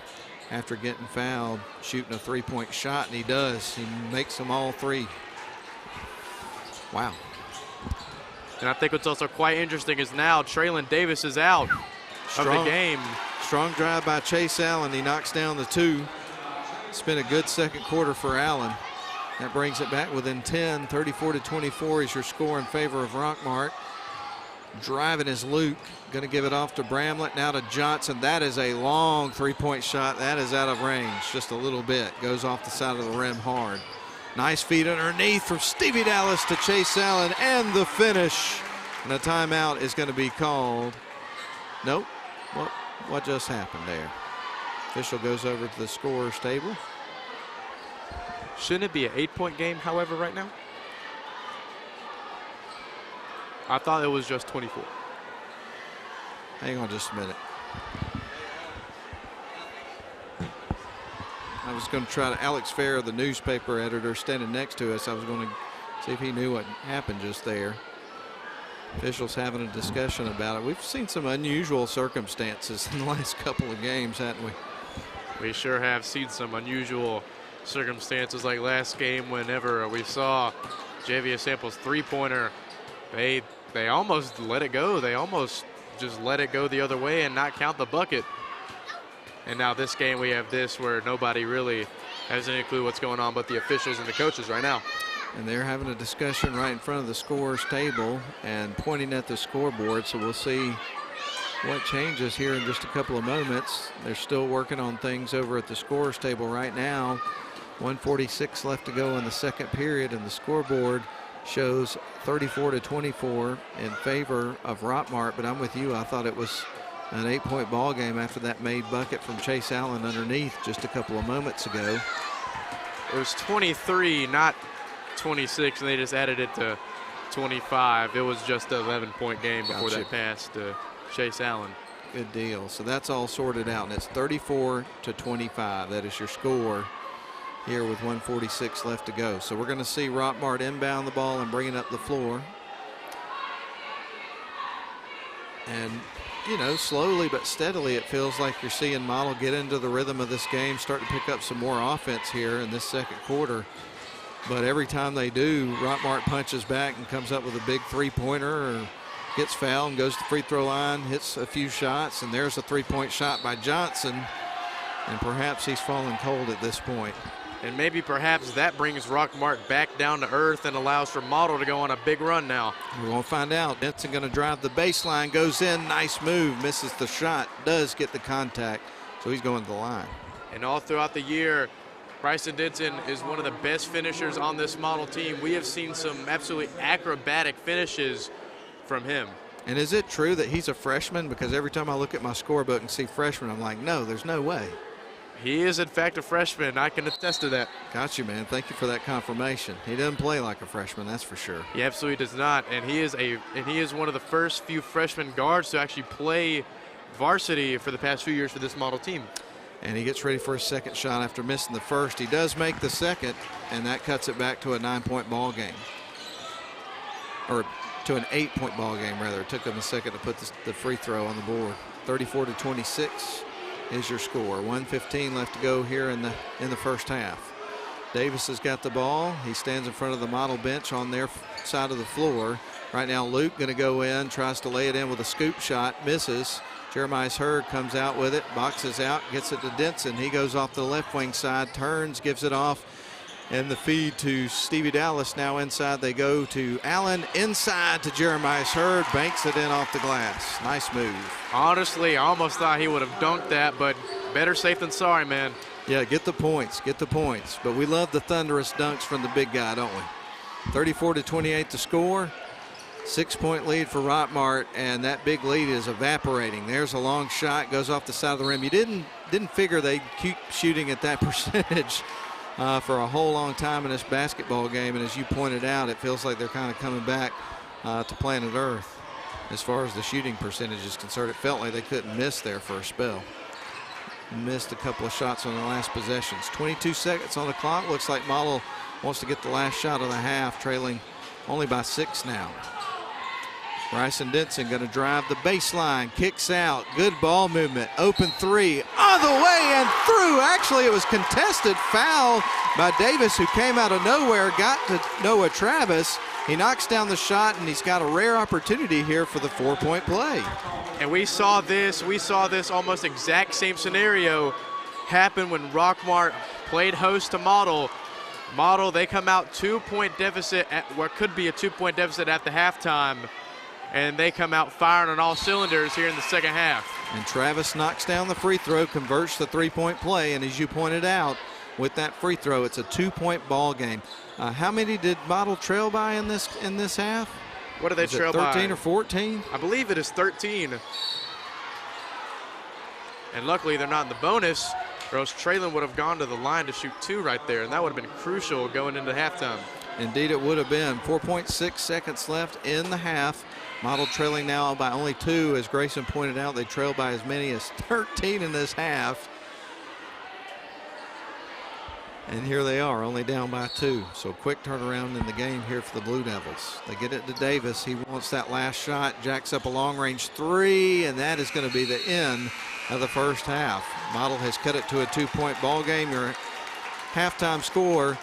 A: after getting fouled, shooting a 3-point shot, and he does. He makes them all 3. Wow.
B: And I think what's also quite interesting is now Traylon Davis is out of the game.
A: Strong drive by Chase Allen. He knocks down the 2. It's been a good second quarter for Allen. That brings it back within 10. 34-24 is your score in favor of Rockmart. Driving is Luke. Going to give it off to Bramlett. Now to Johnson. That is a long 3-point shot. That is out of range just a little bit. Goes off the side of the rim hard. Nice feed underneath from Stevie Dallas to Chase Allen, and the finish. And a timeout is going to be called. Nope. What just happened there? Official goes over to the scorer's table.
B: Shouldn't it be an 8-point game, however, right now? I thought it was just 24.
A: Hang on just a minute. was going to try to, Alex Fair, the newspaper editor standing next to us, I was going to see if he knew what happened just there. Officials having a discussion about it. We've seen some unusual circumstances in the last couple of games, haven't we?
B: We sure have seen some unusual circumstances, like last game whenever we saw JVS Sample's three-pointer. They almost let it go. They almost just let it go the other way and not count the bucket. And now this game we have this where nobody really has any clue what's going on but the officials and the coaches right now.
A: And they're having a discussion right in front of the scorer's table and pointing at the scoreboard, so we'll see what changes here in just a couple of moments. They're still working on things over at the scorer's table right now. 1:46 left to go in the second period, and the scoreboard shows 34-24 in favor of Rockmart, but I'm with you. I thought it was an 8-point ball game after that made bucket from Chase Allen underneath just a couple of moments ago.
B: It was 23, not 26, and they just added it to 25. It was just an 11-point game before that pass to Chase Allen.
A: Good deal. So that's all sorted out, and it's 34-25. That is your score here with 1:46 left to go. So we're going to see Rockmart inbound the ball and bring it up the floor. And, you know, slowly but steadily it feels like you're seeing Model get into the rhythm of this game, start to pick up some more offense here in this second quarter. But every time they do, Rockmart punches back and comes up with a big three-pointer or gets fouled and goes to the free throw line, hits a few shots, and there's a three-point shot by Johnson. And perhaps he's fallen cold at this point.
B: And maybe perhaps that brings Rockmart back down to earth and allows for Model to go on a big run now.
A: We're going to find out. Denson going to drive the baseline, goes in, nice move, misses the shot, does get the contact, so he's going to the line.
B: And all throughout the year, Bryson Denson is one of the best finishers on this Model team. We have seen some absolutely acrobatic finishes from him.
A: And is it true that he's a freshman? Because every time I look at my scorebook and see freshman, I'm like, no, there's no way.
B: He is, in fact, a freshman. I can attest to that.
A: Got you, man. Thank you for that confirmation. He doesn't play like a freshman, that's for sure.
B: He absolutely does not. And he is one of the first few freshman guards to actually play varsity for the past few years for this Model team.
A: And he gets ready for his second shot after missing the first. He does make the second, and that cuts it back to a 9-point ball game. Or to an 8-point ball game, rather. It took them a second to put the free throw on the board. 34-26 is your score. 1:15 left to go here in the first half. Davis has got the ball. He stands in front of the Model bench on their side of the floor. Right now, Luke going to go in, tries to lay it in with a scoop shot, misses. Jeremiah Hurd comes out with it, boxes out, gets it to Denson. He goes off to the left wing side, turns, gives it off, and the feed to Stevie Dallas. Now inside they go to Allen, inside to Jeremiah Hurd, banks it in off the glass. Nice move.
B: Honestly, I almost thought he would have dunked that, but better safe than sorry, man.
A: Yeah, get the points, get the points. But we love the thunderous dunks from the big guy, don't we? 34-28 to score. 6-point lead for Rockmart, and that big lead is evaporating. There's a long shot, goes off the side of the rim. You didn't figure they'd keep shooting at that percentage for a whole long time in this basketball game, and as you pointed out, it feels like they're kind of coming back to planet Earth as far as the shooting percentage is concerned. It felt like they couldn't miss there for a spell. Missed a couple of shots on the last possessions. 22 seconds on the clock. Looks like Model wants to get the last shot of the half, trailing only by 6 now. Bryson Denson going to drive the baseline, kicks out, good ball movement, open three, all the way and through. Actually, it was contested foul by Davis, who came out of nowhere, got to Noah Travis. He knocks down the shot, and he's got a rare opportunity here for the 4-point play.
B: And we saw this almost exact same scenario happen when Rockmart played host to Model. Model, they come out 2-point deficit at what could be a 2-point deficit at the halftime. And they come out firing on all cylinders here in the second half.
A: And Travis knocks down the free throw, converts the 3-point play, and as you pointed out, with that free throw, it's a 2-point ball game. How many did Model trail by in this half?
B: What did they trail by?
A: 13 or 14?
B: I believe it is 13. And luckily they're not in the bonus, or else Traylon would have gone to the line to shoot 2 right there, and that would have been crucial going into halftime.
A: Indeed it would have been. 4.6 seconds left in the half. Model trailing now by only 2. As Grayson pointed out, they trailed by as many as 13 in this half. And here they are, only down by 2. So quick turnaround in the game here for the Blue Devils. They get it to Davis. He wants that last shot, jacks up a long-range 3, and that is going to be the end of the first half. Model has cut it to a 2-point ball game. Your halftime score,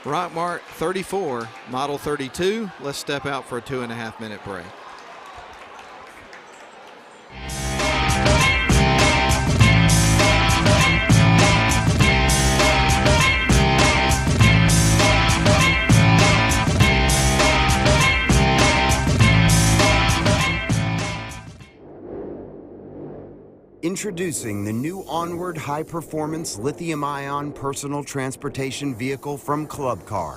A: Rockmart 34, Model 32. Let's step out for a 2.5-minute break.
I: Introducing the new Onward high-performance lithium-ion personal transportation vehicle from Club Car.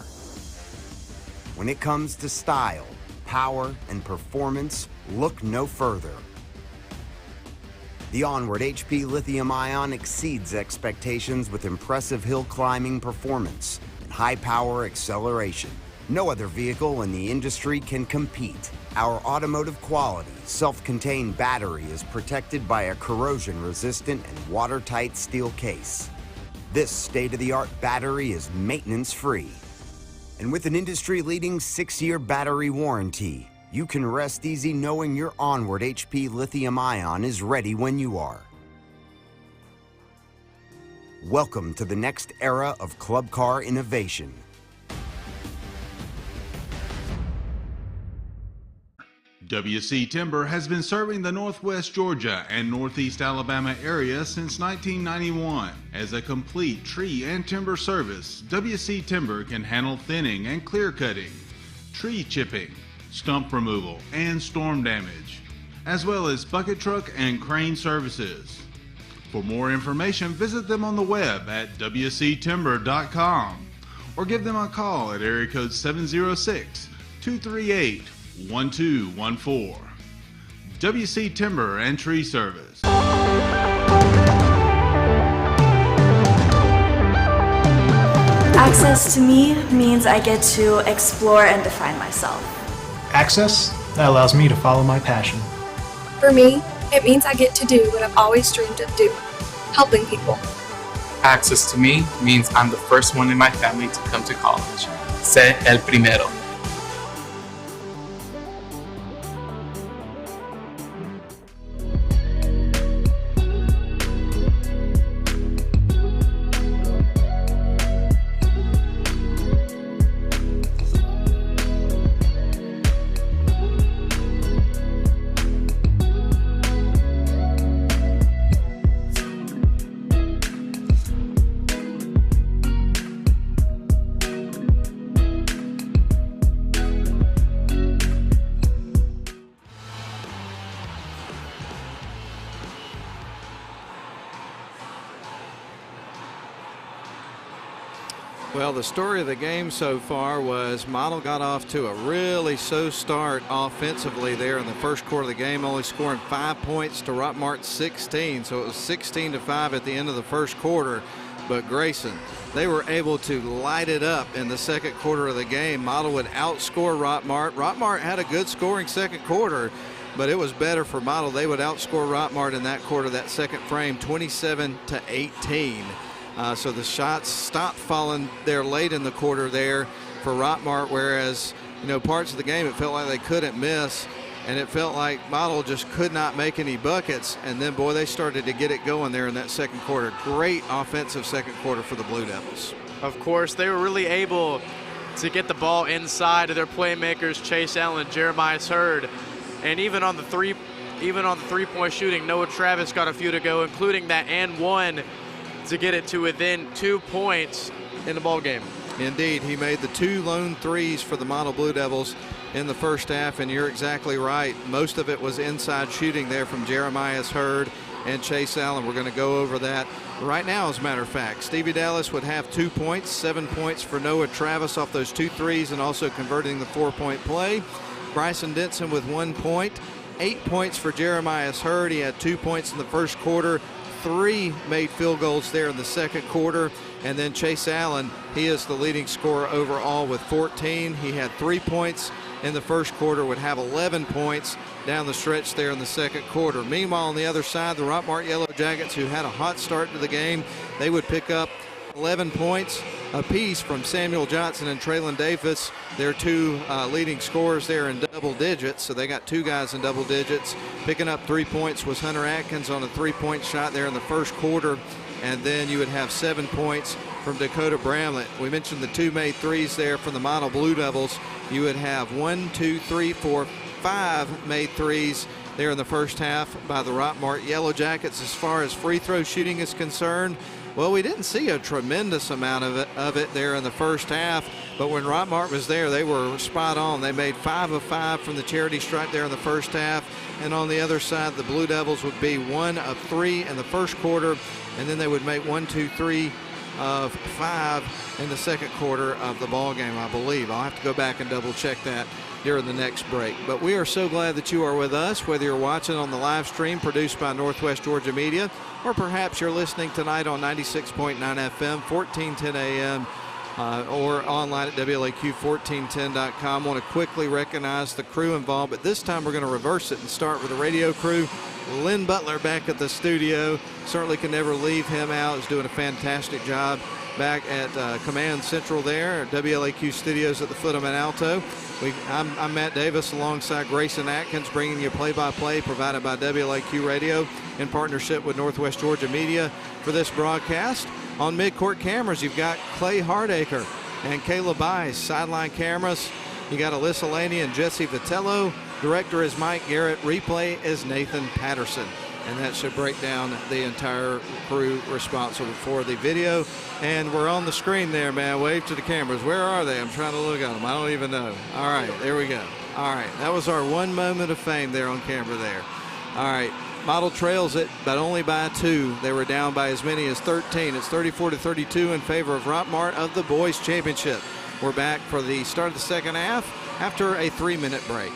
I: When it comes to style, power, and performance, look no further. The Onward HP lithium-ion exceeds expectations with impressive hill climbing performance and high-power acceleration. No other vehicle in the industry can compete. Our automotive quality, self-contained battery is protected by a corrosion-resistant and watertight steel case. This state-of-the-art battery is maintenance-free. And with an industry-leading 6-year battery warranty, you can rest easy knowing your Onward HP lithium-ion is ready when you are. Welcome to the next era of Club Car innovation.
C: WC Timber has been serving the Northwest Georgia and Northeast Alabama area since 1991. As a complete tree and timber service, WC Timber can handle thinning and clear cutting, tree chipping, stump removal, and storm damage, as well as bucket truck and crane services. For more information, visit them on the web at wctimber.com or give them a call at area code 706-238-1214. WC Timber and Tree Service.
J: Access to me means I get to explore and define myself.
E: Access that allows me to follow my passion.
D: For me, it means I get to do what I've always dreamed of doing, helping people.
K: Access to me means I'm the first one in my family to come to college. Sé el primero.
A: Well, the story of the game so far was Model got off to a really slow start offensively there in the first quarter of the game, only scoring 5 points to Rockmart's 16. So it was 16-5 at the end of the first quarter. But Grayson, they were able to light it up in the second quarter of the game. Model would outscore Rockmart. Rockmart had a good scoring second quarter, but it was better for Model. They would outscore Rockmart in that quarter, that second frame, 27-18. So the shots stopped falling there late in the quarter there for Rockmart, whereas, you know, parts of the game it felt like they couldn't miss, and it felt like Model just could not make any buckets. And then, boy, they started to get it going there in that second quarter. Great offensive second quarter for the Blue Devils.
B: Of course, they were really able to get the ball inside of their playmakers, Chase Allen, Jeremiah Hurd, and even on the three-point shooting, Noah Travis got a few to go, including that and one to get it to within 2 points in the ball game.
A: Indeed, he made the 2 lone threes for the Model Blue Devils in the first half, and you're exactly right. Most of it was inside shooting there from Jeremiah Hurd and Chase Allen. We're going to go over that right now, as a matter of fact. Stevie Dallas would have 2 points, 7 points for Noah Travis off those 2 threes and also converting the 4-point play. Bryson Denson with 1 point, 8 points for Jeremiah Hurd. He had 2 points in the first quarter. 3 made field goals there in the second quarter. And then Chase Allen, he is the leading scorer overall with 14. He had 3 points in the first quarter, would have 11 points down the stretch there in the second quarter. Meanwhile, on the other side, the Rockmart Yellow Jackets, who had a hot start to the game, they would pick up 11 points apiece from Samuel Johnson and Traylon Davis. They're two leading scorers there in double digits, so they got two guys in double digits. Picking up 3 points was Hunter Atkins on a three-point shot there in the first quarter, and then you would have 7 points from Dakota Bramlett. We mentioned the two made threes there from the Model Blue Devils. You would have 5 made threes there in the first half by the Rockmart Yellow Jackets. As far as free throw shooting is concerned, well, we didn't see a tremendous amount of it there in the first half, but when Rockmart was there, they were spot on. They made 5 of 5 from the charity stripe there in the first half, and on the other side, the Blue Devils would be 1 of 3 in the first quarter, and then they would make 1, 2, 3 of 5 in the second quarter of the ball game, I believe. I'll have to go back and double check that during the next break. But we are so glad that you are with us, whether you're watching on the live stream produced by Northwest Georgia Media, or perhaps you're listening tonight on 96.9 FM, 1410 AM, or online at WLAQ1410.com. I want to quickly recognize the crew involved, but this time we're going to reverse it and start with the radio crew. Lynn Butler back at the studio. Certainly can never leave him out. He's doing a fantastic job back at Command Central there at WLAQ Studios at the foot of Mount Alto. I'm Matt Davis alongside Grayson Atkins, bringing you play-by-play provided by WLAQ Radio in partnership with Northwest Georgia Media for this broadcast. On midcourt cameras, you've got Clay Hardacre and Caleb Bice. Sideline cameras, you got Alyssa Laney and Jesse Vitello. Director is Mike Garrett. Replay is Nathan Patterson. And that should break down the entire crew responsible for the video. And we're on the screen there, man. Wave to the cameras. Where are they? I'm trying to look at them. I don't even know. All right, there we go. All right, that was our one moment of fame there on camera there. All right, Model trails it, but only by 2. They were down by as many as 13. It's 34-32 in favor of Rockmart of the boys championship. We're back for the start of the second half after a 3-minute break.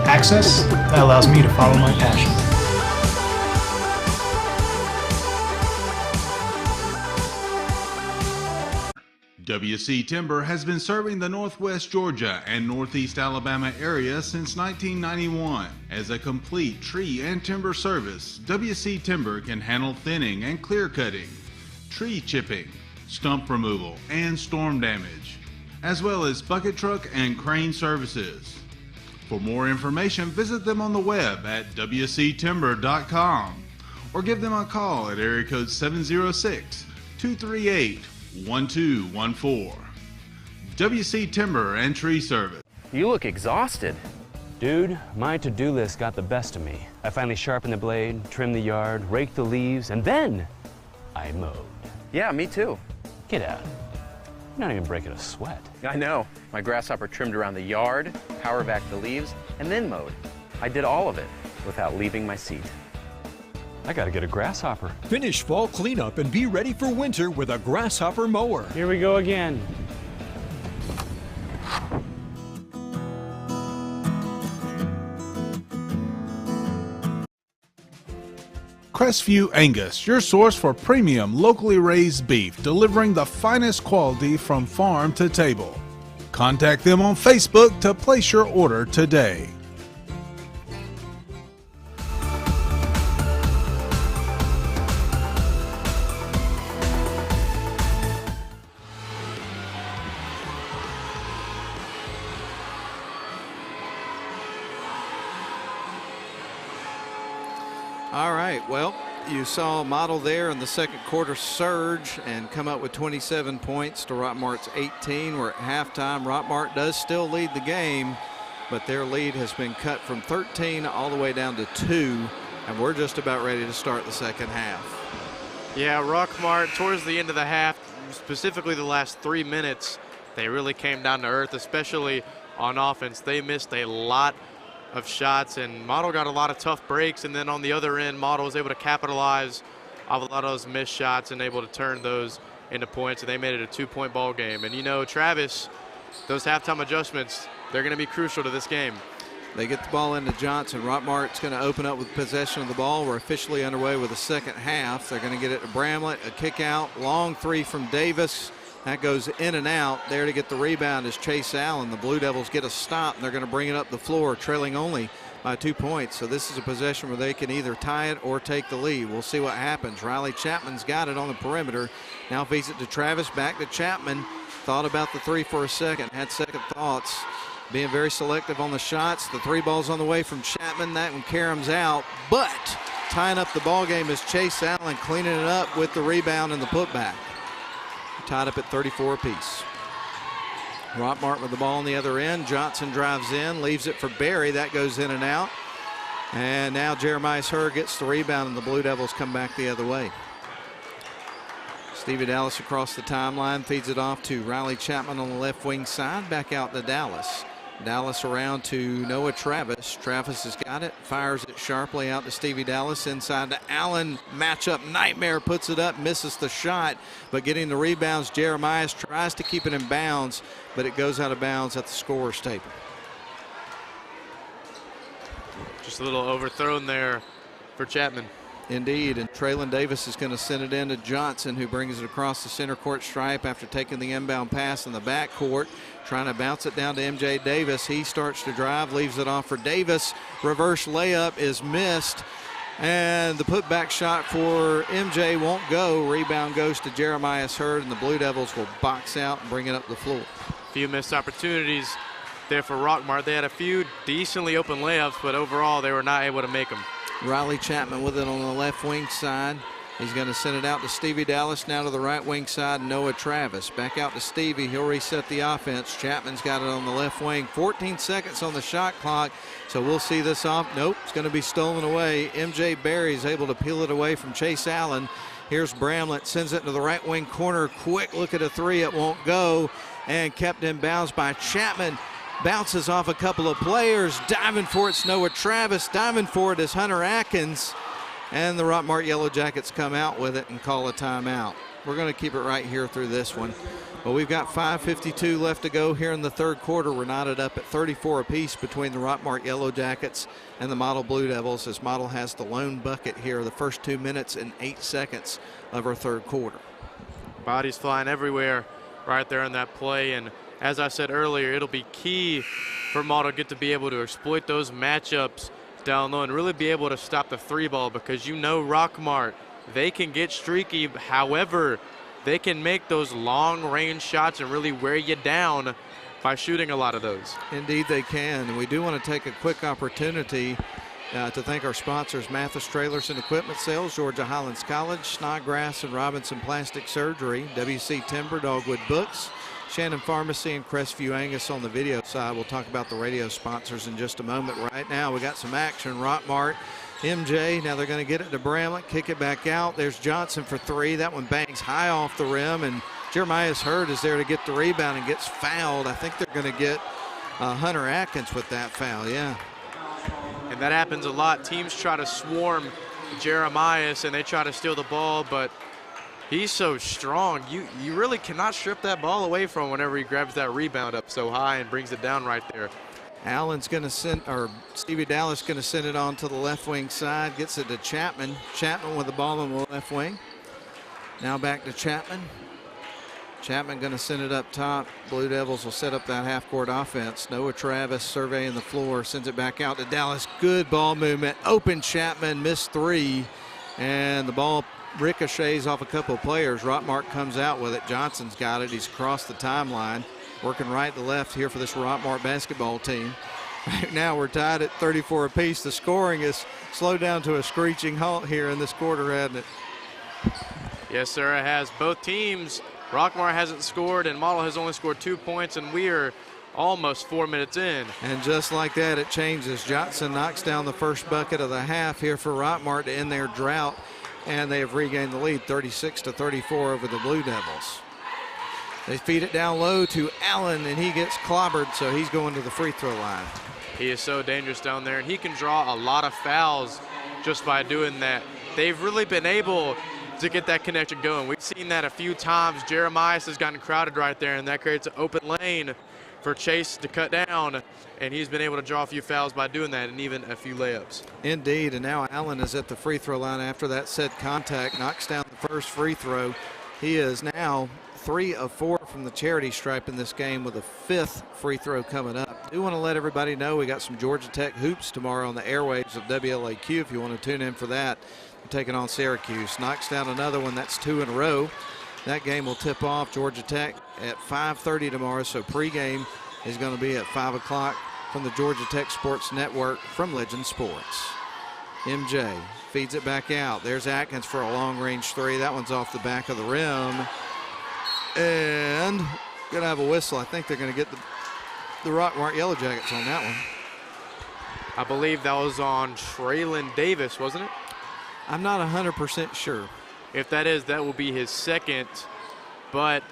E: Access that allows me to follow my passion.
C: WC Timber has been serving the Northwest Georgia and Northeast Alabama area since 1991. As a complete tree and timber service, WC Timber can handle thinning and clear cutting, tree chipping, stump removal, and storm damage, as well as bucket truck and crane services. For more information, visit them on the web at wctimber.com or give them a call at area code 706-238-1214. WC Timber and Tree Service.
F: You look exhausted.
G: Dude, my to-do list got the best of me. I finally sharpened the blade, trimmed the yard, raked the leaves, and then I mowed.
F: Yeah, me too.
G: Get out. You're not even breaking a sweat.
F: I know. My grasshopper trimmed around the yard, power back the leaves, and then mowed. I did all of it without leaving my seat.
G: I gotta get a grasshopper.
H: Finish fall cleanup and be ready for winter with a grasshopper mower.
G: Here we go again.
C: Crestview Angus, your source for premium locally raised beef, delivering the finest quality from farm to table. Contact them on Facebook to place your order today.
A: All right, well, you saw Model there in the second quarter surge and come up with 27 points to Rockmart's 18. We're at halftime. Rockmart does still lead the game, but their lead has been cut from 13 all the way down to 2, and we're just about ready to start the second half.
B: Yeah, Rockmart, towards the end of the half, specifically the last 3 minutes, they really came down to earth, especially on offense. They missed a lot of shots, and Model got a lot of tough breaks, and then on the other end, Model was able to capitalize off a lot of those missed shots and able to turn those into points, and they made it a 2-point ball game. And you know, Travis, those halftime adjustments, they're going to be crucial to this game.
A: They get the ball into Johnson. Rockmart's going to open up with possession of the ball. We're officially underway with the second half. They're going to get it to Bramlett, a kick out, long three from Davis. That goes in and out. There to get the rebound is Chase Allen. The Blue Devils get a stop, and they're going to bring it up the floor, trailing only by 2 points. So this is a possession where they can either tie it or take the lead. We'll see what happens. Riley Chapman's got it on the perimeter. Now feeds it to Travis, back to Chapman. Thought about the three for a second, had second thoughts. Being very selective on the shots. The three ball's on the way from Chapman. That one caroms out, but tying up the ball game is Chase Allen, cleaning it up with the rebound and the putback. Tied up at 34 apiece. Rockmart with the ball on the other end. Johnson drives in, leaves it for Barry. That goes in and out. And now Jeremiah Hurd gets the rebound, and the Blue Devils come back the other way. Stevie Dallas across the timeline, feeds it off to Riley Chapman on the left wing side. Back out to Dallas. Dallas around to Noah Travis. Travis has got it, fires it sharply out to Stevie Dallas, inside to Allen. Matchup nightmare, puts it up, misses the shot, but getting the rebounds, Jeremiah tries to keep it in bounds, but it goes out of bounds at the scorer's table.
B: Just a little overthrown there for Chapman.
A: Indeed, and Traylon Davis is going to send it in to Johnson, who brings it across the center court stripe after taking the inbound pass in the backcourt, trying to bounce it down to MJ Davis. He starts to drive, leaves it off for Davis. Reverse layup is missed, and the putback shot for MJ won't go. Rebound goes to Jeremiah Hurd, and the Blue Devils will box out and bring it up the floor.
B: Few missed opportunities there for Rockmart. They had a few decently open layups, but overall they were not able to make them.
A: Riley Chapman with it on the left wing side. He's going to send it out to Stevie Dallas, now to the right wing side, Noah Travis. Back out to Stevie. He'll reset the offense. Chapman's got it on the left wing. 14 seconds on the shot clock, so we'll see this off. Nope, it's going to be stolen away. MJ Barry's able to peel it away from Chase Allen. Here's Bramlett, sends it to the right wing corner. Quick look at a three, it won't go, and kept in bounds by Chapman. Bounces off a couple of players. Diving for it's Noah Travis. Diving for it is Hunter Atkins. And the Rockmart Yellow Jackets come out with it and call a timeout. We're going to keep it right here through this one. But we've got 5:52 left to go here in the third quarter. We're knotted up at 34 apiece between the Rockmart Yellow Jackets and the Model Blue Devils, as Model has the lone bucket here the first 2 minutes and 8 seconds of our third quarter.
B: Bodies flying everywhere right there in that play, and as I said earlier, it'll be key for Model to be able to exploit those matchups down low and really be able to stop the three ball, because you know Rockmart, they can get streaky. However, they can make those long range shots and really wear you down by shooting a lot of those.
A: Indeed they can, and we do want to take a quick opportunity to thank our sponsors, Mathis Trailers and Equipment Sales, Georgia Highlands College, Snodgrass and Robinson Plastic Surgery, WC Timber, Dogwood Books, Shannon Pharmacy, and Crestview Angus on the video side. We'll talk about the radio sponsors in just a moment. Right now we got some action. Rockmart, MJ, now they're going to get it to Bramlett, kick it back out. There's Johnson for three. That one bangs high off the rim, and Jeremiah Hurd is there to get the rebound and gets fouled. I think they're going to get Hunter Atkins with that foul, yeah.
B: And that happens a lot. Teams try to swarm Jeremiah and they try to steal the ball, but he's so strong. You really cannot strip that ball away from him whenever he grabs that rebound up so high and brings it down right there.
A: Allen's going to send, or Stevie Dallas going to send it on to the left wing side, gets it to Chapman. Chapman with the ball on the left wing. Now back to Chapman. Chapman going to send it up top. Blue Devils will set up that half-court offense. Noah Travis surveying the floor, sends it back out to Dallas. Good ball movement. Open Chapman, missed three, and the ball ricochets off a couple of players. Rockmart comes out with it. Johnson's got it. He's crossed the timeline, working right to left here for this Rockmart basketball team. Right now we're tied at 34 apiece. The scoring is slowed down to a screeching halt here in this quarter, hasn't it?
B: Yes, sir, it has. Both teams, Rockmart hasn't scored and Model has only scored 2 points, and we are almost 4 minutes in.
A: And just like that, it changes. Johnson knocks down the first bucket of the half here for Rockmart to end their drought, and they have regained the lead 36-34 over the Blue Devils. They feed it down low to Allen, and he gets clobbered, so he's going to the free throw line.
B: He is so dangerous down there, and he can draw a lot of fouls just by doing that. They've really been able to get that connection going. We've seen that a few times. Jeremiah has gotten crowded right there, and that creates an open lane for Chase to cut down, and he's been able to draw a few fouls by doing that, and even a few layups.
A: Indeed, and now Allen is at the free throw line after that said contact, knocks down the first free throw. He is now 3 of 4 from the charity stripe in this game, with a 5th free throw coming up. I do want to let everybody know we got some Georgia Tech hoops tomorrow on the airwaves of WLAQ if you want to tune in for that. Taking on Syracuse. Knocks down another one. That's 2 in a row. That game will tip off Georgia Tech at 5:30 tomorrow, so pregame is going to be at 5 o'clock from the Georgia Tech Sports Network from Legend Sports. MJ feeds it back out. There's Atkins for a long-range three. That one's off the back of the rim. And going to have a whistle. I think they're going to get the Rockmart Yellow Jackets on that one.
B: I believe that was on Traylon Davis, wasn't it?
A: I'm not 100% sure.
B: If that is, that will be his second. But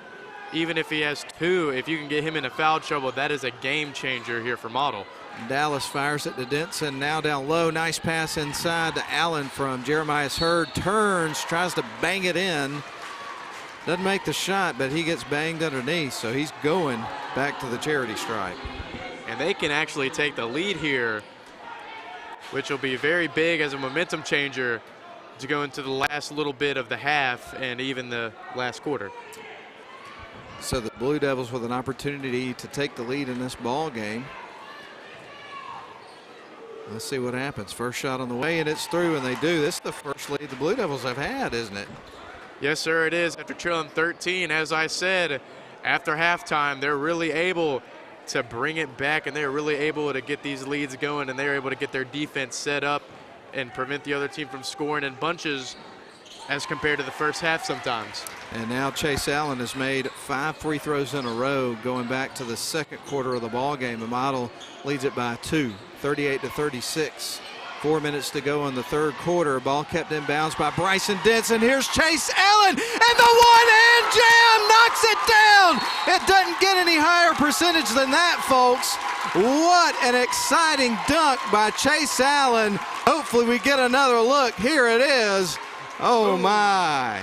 B: even if he has 2, if you can get him into foul trouble, that is a game changer here for Model.
A: Dallas fires it to Denson, now down low. Nice pass inside to Allen from Jeremiah's Hurd. Turns, tries to bang it in. Doesn't make the shot, but he gets banged underneath, so he's going back to the charity stripe.
B: And they can actually take the lead here, which will be very big as a momentum changer to go into the last little bit of the half and even the last quarter.
A: So the Blue Devils with an opportunity to take the lead in this ball game. Let's see what happens. First shot on the way, and it's through, and they do. This is the first lead the Blue Devils have had, isn't it?
B: Yes, sir, it is. After trailing 13, as I said, after halftime, they're really able to bring it back, and they're really able to get these leads going, and they're able to get their defense set up and prevent the other team from scoring in bunches as compared to the first half sometimes.
A: And now Chase Allen has made 5 free throws in a row going back to the second quarter of the ball game. The Model leads it by 2, 38-36. 4 minutes to go in the third quarter. Ball kept in bounds by Bryson Denson. Here's Chase Allen, and the one-hand jam knocks it down. It doesn't get any higher percentage than that, folks. What an exciting dunk by Chase Allen. Hopefully we get another look. Here it is. Oh, my.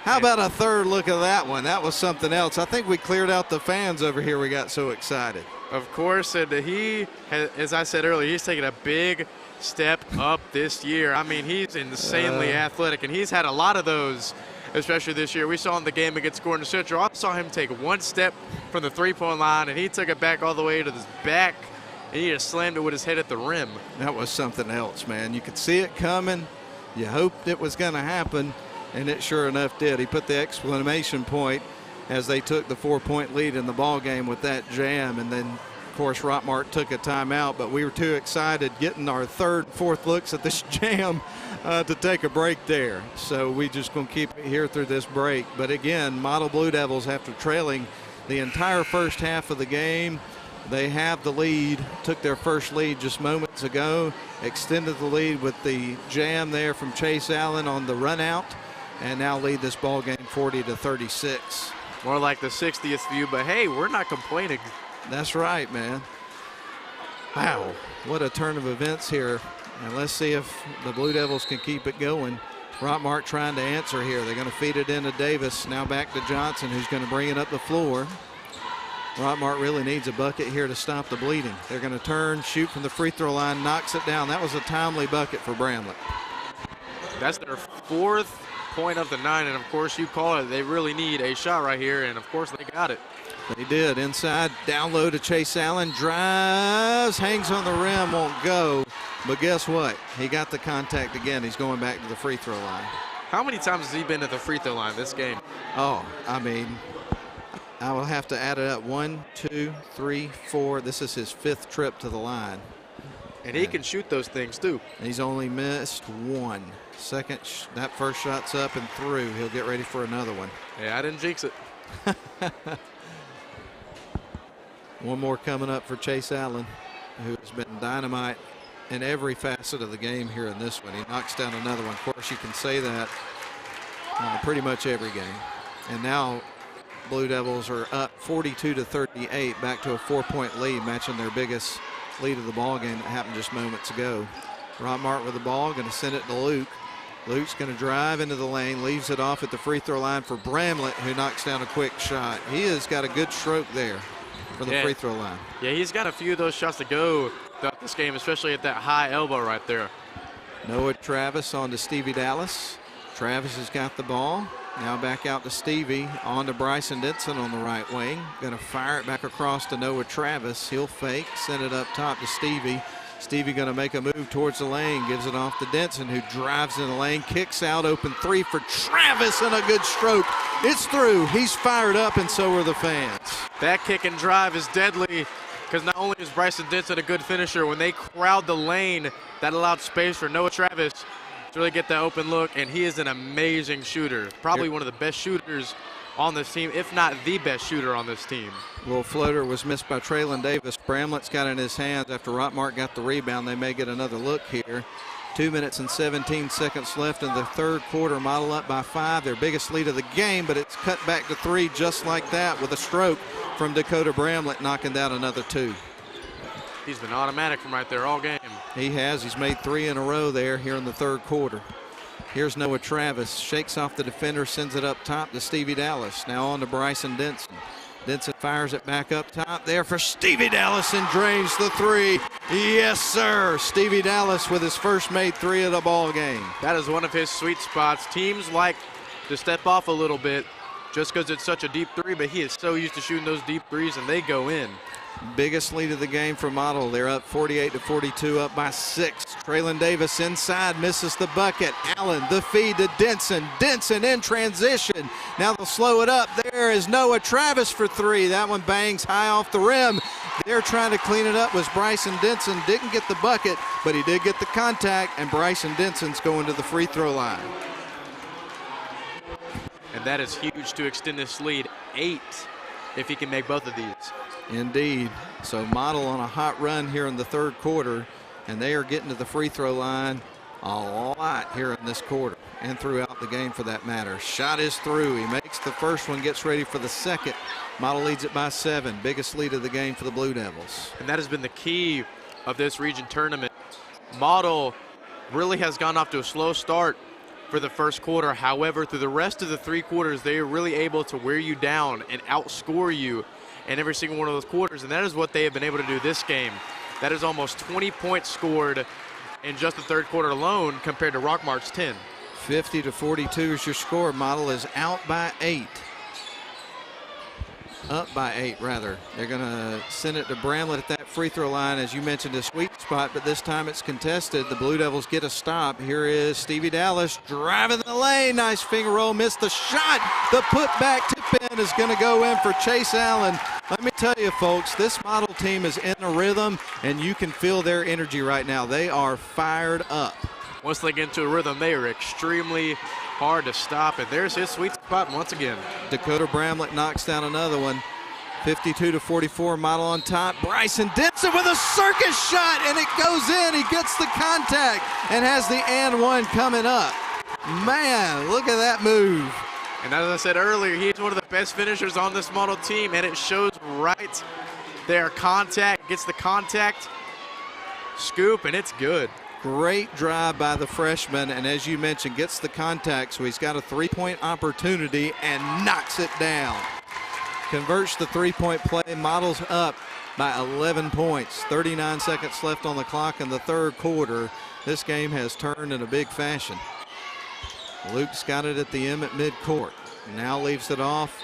A: How about a third look of that one? That was something else. I think we cleared out the fans over here. We got so excited.
B: Of course, and he, as I said earlier, he's taken a big step up this year. I mean, he's insanely athletic, and he's had a lot of those, especially this year. We saw in the game against Gordon Central, I saw him take one step from the three-point line, and he took it back all the way to his back, and he just slammed it with his head at the rim.
A: That was something else, man. You could see it coming. You hoped it was going to happen, and it sure enough did. He put the exclamation point as they took the 4-point lead in the ball game with that jam, and then of course Rockmart took a timeout, but we were too excited getting our third, fourth looks at this jam to take a break there. So we just gonna keep it here through this break. But again, Model Blue Devils, after trailing the entire first half of the game, they have the lead, took their first lead just moments ago, extended the lead with the jam there from Chase Allen on the run out, and now lead this ball game 40-36.
B: More like the 60th view, but hey, we're not complaining.
A: That's right, man. Wow, what a turn of events here. And let's see if the Blue Devils can keep it going. Rockmart trying to answer here. They're going to feed it into Davis. Now back to Johnson, who's going to bring it up the floor. Rockmart really needs a bucket here to stop the bleeding. They're going to turn, shoot from the free throw line, knocks it down. That was a timely bucket for Bramlett.
B: That's their 4th point of the 9, and of course you call it. They really need a shot right here, and of course they got it.
A: They did. Inside, down low to Chase Allen, drives, hangs on the rim, won't go. But guess what? He got the contact again. He's going back to the free throw line.
B: How many times has he been at the free throw line this game?
A: Oh, I mean, I will have to add it up. 1, 2, 3, 4. This is his 5th trip to the line.
B: And he can shoot those things too.
A: He's only missed 1. That first shot's up and through. He'll get ready for another one.
B: Yeah, I didn't jinx it.
A: One more coming up for Chase Allen, who has been dynamite in every facet of the game here in this one. He knocks down another one. Of course, you can say that pretty much every game. And now Blue Devils are up 42-38, back to a 4-point lead, matching their biggest lead of the ball game that happened just moments ago. Rockmart with the ball, going to send it to Luke. Luke's going to drive into the lane, leaves it off at the free throw line for Bramlett, who knocks down a quick shot. He has got a good stroke there for the free throw line.
B: Yeah, he's got a few of those shots to go throughout this game, especially at that high elbow right there.
A: Noah Travis on to Stevie Dallas. Travis has got the ball. Now back out to Stevie, on to Bryson Denson on the right wing. Going to fire it back across to Noah Travis. He'll fake, send it up top to Stevie. Stevie going to make a move towards the lane, gives it off to Denson, who drives in the lane, kicks out, open 3 for Travis, and a good stroke. It's through. He's fired up, and so are the fans.
B: That kick and drive is deadly, because not only is Bryson Denson a good finisher, when they crowd the lane, that allowed space for Noah Travis to really get that open look, and he is an amazing shooter. Probably one of the best shooters on this team, if not the best shooter on this team.
A: Little floater was missed by Traylon Davis. Bramlett's got it in his hands after Rockmart got the rebound. They may get another look here. 2 minutes and 17 seconds left in the third quarter. Model up by 5, their biggest lead of the game, but it's cut back to 3 just like that with a stroke from Dakota Bramlett, knocking down another 2.
B: He's been automatic from right there all game.
A: He has. He's made 3 in a row there here in the third quarter. Here's Noah Travis, shakes off the defender, sends it up top to Stevie Dallas. Now on to Bryson Denson. Denson fires it back up top there for Stevie Dallas and drains the 3. Yes, sir. Stevie Dallas with his first made 3 of the ball game.
B: That is one of his sweet spots. Teams like to step off a little bit just because it's such a deep 3, but he is so used to shooting those deep 3s, and they go in.
A: Biggest lead of the game for Model. They're up 48-42, up by 6. Traylon Davis inside, misses the bucket. Allen, the feed to Denson. Denson in transition. Now they'll slow it up. There is Noah Travis for 3. That one bangs high off the rim. They're trying to clean it up. Was Bryson Denson. Didn't get the bucket, but he did get the contact, and Bryson Denson's going to the free throw line.
B: And that is huge to extend this lead. 8 if he can make both of these.
A: Indeed. So Model on a hot run here in the third quarter, and they are getting to the free throw line a lot here in this quarter and throughout the game for that matter. Shot is through. He makes the first one, gets ready for the second. Model leads it by 7. Biggest lead of the game for the Blue Devils.
B: And that has been the key of this region tournament. Model really has gone off to a slow start for the first quarter. However, through the rest of the 3 quarters, they are really able to wear you down and outscore you in every single one of those quarters, and that is what they have been able to do this game. That is almost 20 points scored in just the third quarter alone compared to Rockmart's 10.
A: 50-42 is your score. Model is out by 8. Up by 8, rather. They're going to send it to Bramlett at that free throw line, as you mentioned, a sweet spot, but this time it's contested. The Blue Devils get a stop. Here is Stevie Dallas driving the lane. Nice finger roll, missed the shot. The putback tip in is going to go in for Chase Allen. Let me tell you, folks, this Model team is in a rhythm, and you can feel their energy right now. They are fired up.
B: Once they get into a rhythm, they are extremely hard to stop, and there's his sweet spot once again.
A: Dakota Bramlett knocks down another one. 52-44, Model on top. Bryson Denson with a circus shot, and it goes in. He gets the contact and has the and one coming up. Man, look at that move.
B: And as I said earlier, he's one of the best finishers on this Model team, and it shows right there. Contact, gets the contact, scoop, and it's good.
A: Great drive by the freshman, and as you mentioned, gets the contact, so he's got a 3-point opportunity and knocks it down. Converts the 3-point play. Models up by 11 points. 39 seconds left on the clock in the third quarter. This game has turned in a big fashion. Luke's got it at the end at midcourt. Now leaves it off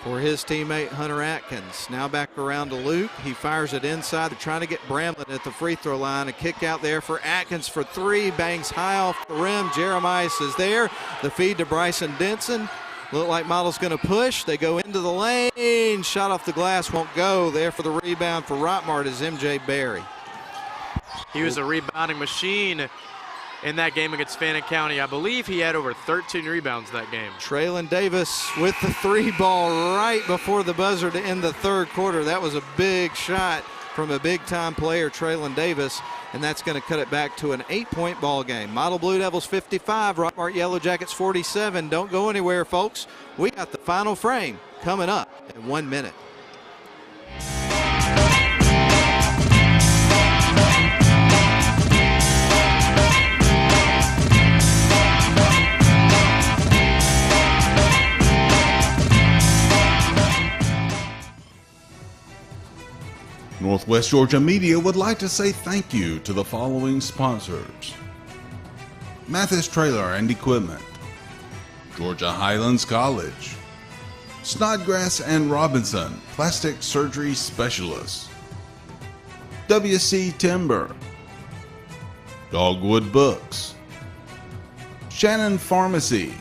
A: for his teammate Hunter Atkins. Now back around to Luke. He fires it inside. They're trying to get Bramlett at the free throw line. A kick out there for Atkins for three. Bangs high off the rim. Jeremiah is there. The feed to Bryson Denson. Look like Model's going to push. They go into the lane. Shot off the glass won't go. There for the rebound for Rockmart is MJ Berry.
B: He was a rebounding machine in that game against Fannin County. I believe he had over 13 rebounds that game.
A: Traylon Davis with the three ball right before the buzzer to end the third quarter. That was a big shot from a big-time player, Traylon Davis, and that's going to cut it back to an 8-point ball game. Model Blue Devils 55, Rockmart Yellow Jackets 47. Don't go anywhere, folks. We got the final frame coming up in 1 minute.
C: Northwest Georgia Media would like to say thank you to the following sponsors: Mathis Trailer and Equipment, Georgia Highlands College, Snodgrass and Robinson, Plastic Surgery Specialists, WC Timber, Dogwood Books, Shannon Pharmacy,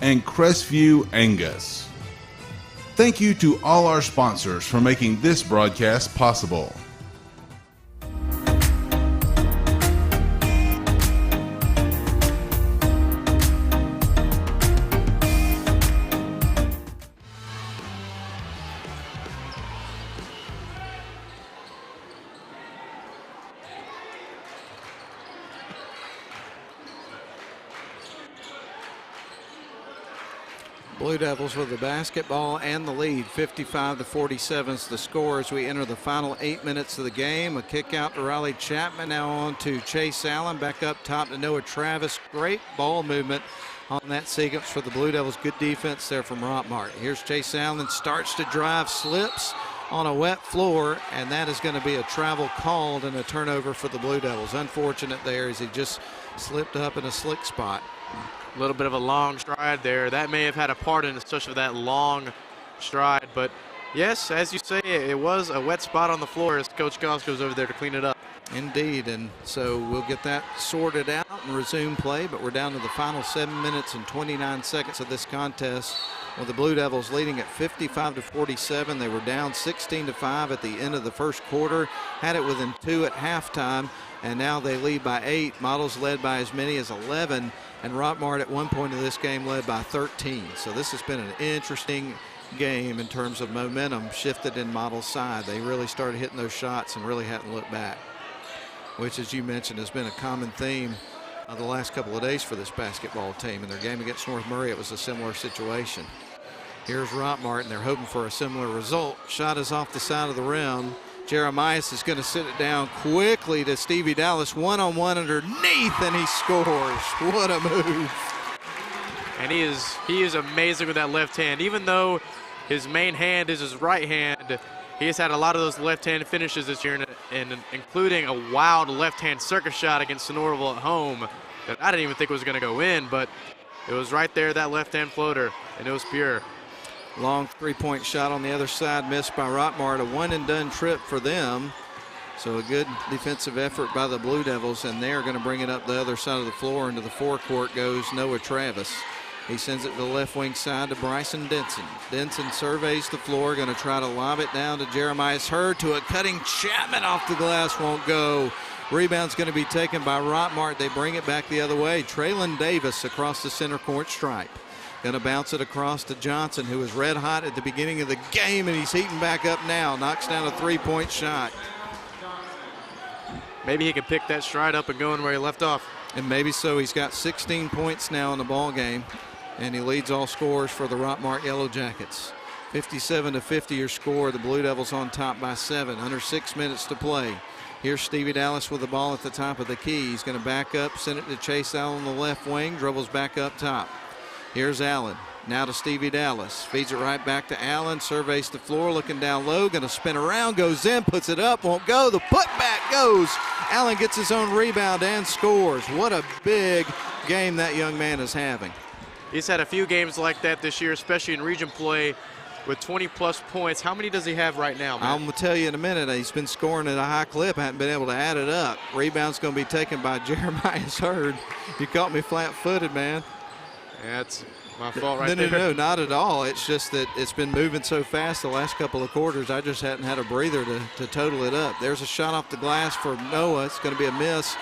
C: and Crestview Angus. Thank you to all our sponsors for making this broadcast possible.
A: Blue Devils with the basketball and the lead, 55-47 is the score as we enter the final 8 minutes of the game. A kick out to Riley Chapman, now on to Chase Allen, back up top to Noah Travis. Great ball movement on that sequence for the Blue Devils. Good defense there from Rockmart. Here's Chase Allen, starts to drive, slips on a wet floor, and that is going to be a travel called and a turnover for the Blue Devils. Unfortunate there as he just slipped up in a slick spot.
B: A little bit of a long stride there. That may have had a part in especially that long stride. But yes, as you say, it was a wet spot on the floor as Coach Goss goes over there to clean it up.
A: Indeed, and so we'll get that sorted out and resume play. But we're down to the final 7 minutes and 29 seconds of this contest, with the Blue Devils leading at 55-47. They were down 16-5 at the end of the first quarter, had it within 2 at halftime, and now they lead by 8. Models led by as many as 11. And Rockmart at one point of this game led by 13. So this has been an interesting game in terms of momentum shifted in Model's side. They really started hitting those shots and really hadn't looked back, which, as you mentioned, has been a common theme of the last couple of days for this basketball team. In their game against North Murray, it was a similar situation. Here's Rockmart, and they're hoping for a similar result. Shot is off the side of the rim. Jeremiah is going to sit it down quickly to Stevie Dallas, one-on-one underneath, and he scores. What a move.
B: And he is amazing with that left hand. Even though his main hand is his right hand, he has had a lot of those left-hand finishes this year, and including a wild left-hand circus shot against Sonoraville at home that I didn't even think was going to go in, but it was right there, that left-hand floater, and it was pure.
A: Long three-point shot on the other side, missed by Rockmart. A one-and-done trip for them. So a good defensive effort by the Blue Devils, and they're going to bring it up the other side of the floor. Into the forecourt goes Noah Travis. He sends it to the left wing side to Bryson Denson. Denson surveys the floor, going to try to lob it down to Jeremiah Hurd, to a cutting Chapman off the glass, won't go. Rebound's going to be taken by Rockmart. They bring it back the other way. Traylon Davis across the center court stripe. Going to bounce it across to Johnson, who was red hot at the beginning of the game, and he's heating back up now. Knocks down a three-point shot.
B: Maybe he can pick that stride up and go in where he left off.
A: And maybe so. He's got 16 points now in the ball game, and he leads all scorers for the Rockmart Yellow Jackets. 57-50 your score. The Blue Devils on top by 7. Under 6 minutes to play. Here's Stevie Dallas with the ball at the top of the key. He's going to back up, send it to Chase Allen on the left wing, dribbles back up top. Here's Allen, now to Stevie Dallas. Feeds it right back to Allen, surveys the floor, looking down low, going to spin around, goes in, puts it up, won't go. The putback goes. Allen gets his own rebound and scores. What a big game that young man is having.
B: He's had a few games like that this year, especially in region play with 20-plus points. How many does he have right now, man?
A: I'm going to tell you in a minute. He's been scoring at a high clip. Haven't been able to add it up. Rebound's going to be taken by Jeremiah Hurd. You caught me flat-footed, man.
B: That's my fault right there.
A: No, not at all. It's just that it's been moving so fast the last couple of quarters. I just hadn't had a breather to total it up. There's a shot off the glass for Noah. It's going to be a miss.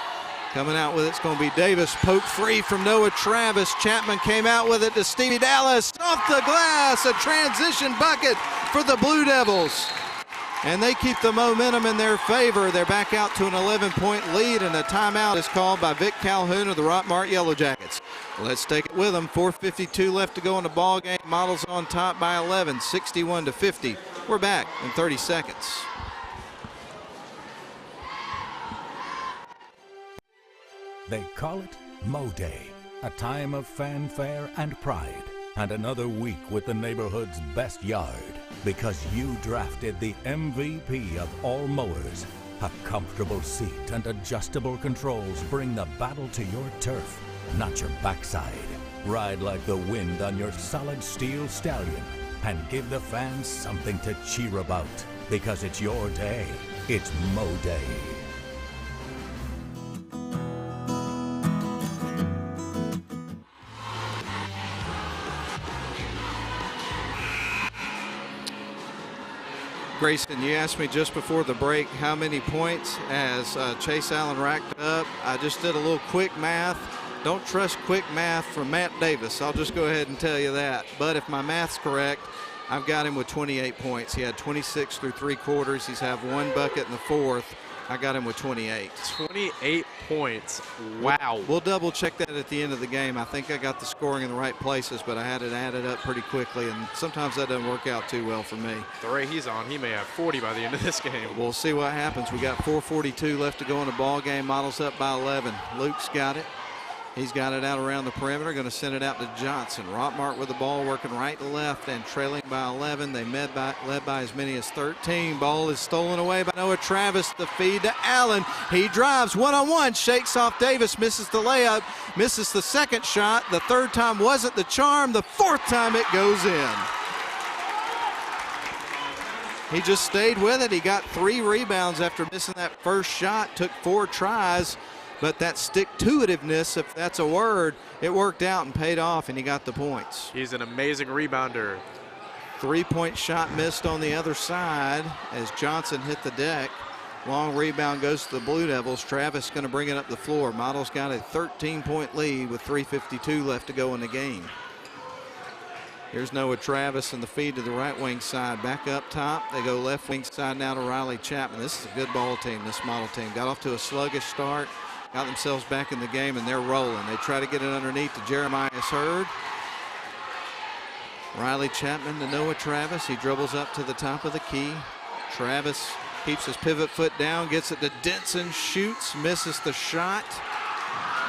A: Coming out with it's going to be Davis. Poke free from Noah Travis. Chapman came out with it to Stevie Dallas. Off the glass, a transition bucket for the Blue Devils. And they keep the momentum in their favor. They're back out to an 11-point lead, and a timeout is called by Vic Calhoun of the Rockmart Yellow Jackets. Let's take it with them. 4:52 left to go in the ball game. Models on top by 11, 61-50. We're back in 30 seconds.
L: They call it Mo Day, a time of fanfare and pride, and another week with the neighborhood's best yard, because you drafted the MVP of all mowers. A comfortable seat and adjustable controls bring the battle to your turf, not your backside. Ride like the wind on your solid steel stallion and give the fans something to cheer about, because it's your day. It's Mo Day.
A: Grayson, you asked me just before the break how many points has Chase Allen racked up. I just did a little quick math. Don't trust quick math from Matt Davis. I'll just go ahead and tell you that. But if my math's correct, I've got him with 28 points. He had 26 through 3 quarters. He's had 1 bucket in the 4th. I got him with 28.
B: 28 points. Wow.
A: We'll double check that at the end of the game. I think I got the scoring in the right places, but I had it added up pretty quickly, and sometimes that doesn't work out too well for me.
B: The rate he's on, he may have 40 by the end of this game.
A: We'll see what happens. We got 4:42 left to go in the ball game. Models up by 11. Luke's got it. He's got it out around the perimeter, going to send it out to Johnson. Rockmart with the ball, working right to left and trailing by 11. They led by as many as 13. Ball is stolen away by Noah Travis. The feed to Allen. He drives one-on-one, shakes off Davis, misses the layup, misses the second shot. The 3rd time wasn't the charm. The 4th time it goes in. He just stayed with it. He got 3 rebounds after missing that first shot, took 4 tries. But that stick-to-itiveness, if that's a word, it worked out and paid off, and he got the points.
B: He's an amazing rebounder.
A: 3-point shot missed on the other side as Johnson hit the deck. Long rebound goes to the Blue Devils. Travis going to bring it up the floor. Models got a 13-point lead with 3:52 left to go in the game. Here's Noah Travis and the feed to the right wing side. Back up top. They go left wing side now to Riley Chapman. This is a good ball team, this model team. Got off to a sluggish start. Got themselves back in the game, and they're rolling. They try to get it underneath to Jeremiah Hurd. Riley Chapman to Noah Travis. He dribbles up to the top of the key. Travis keeps his pivot foot down, gets it to Denson, shoots, misses the shot.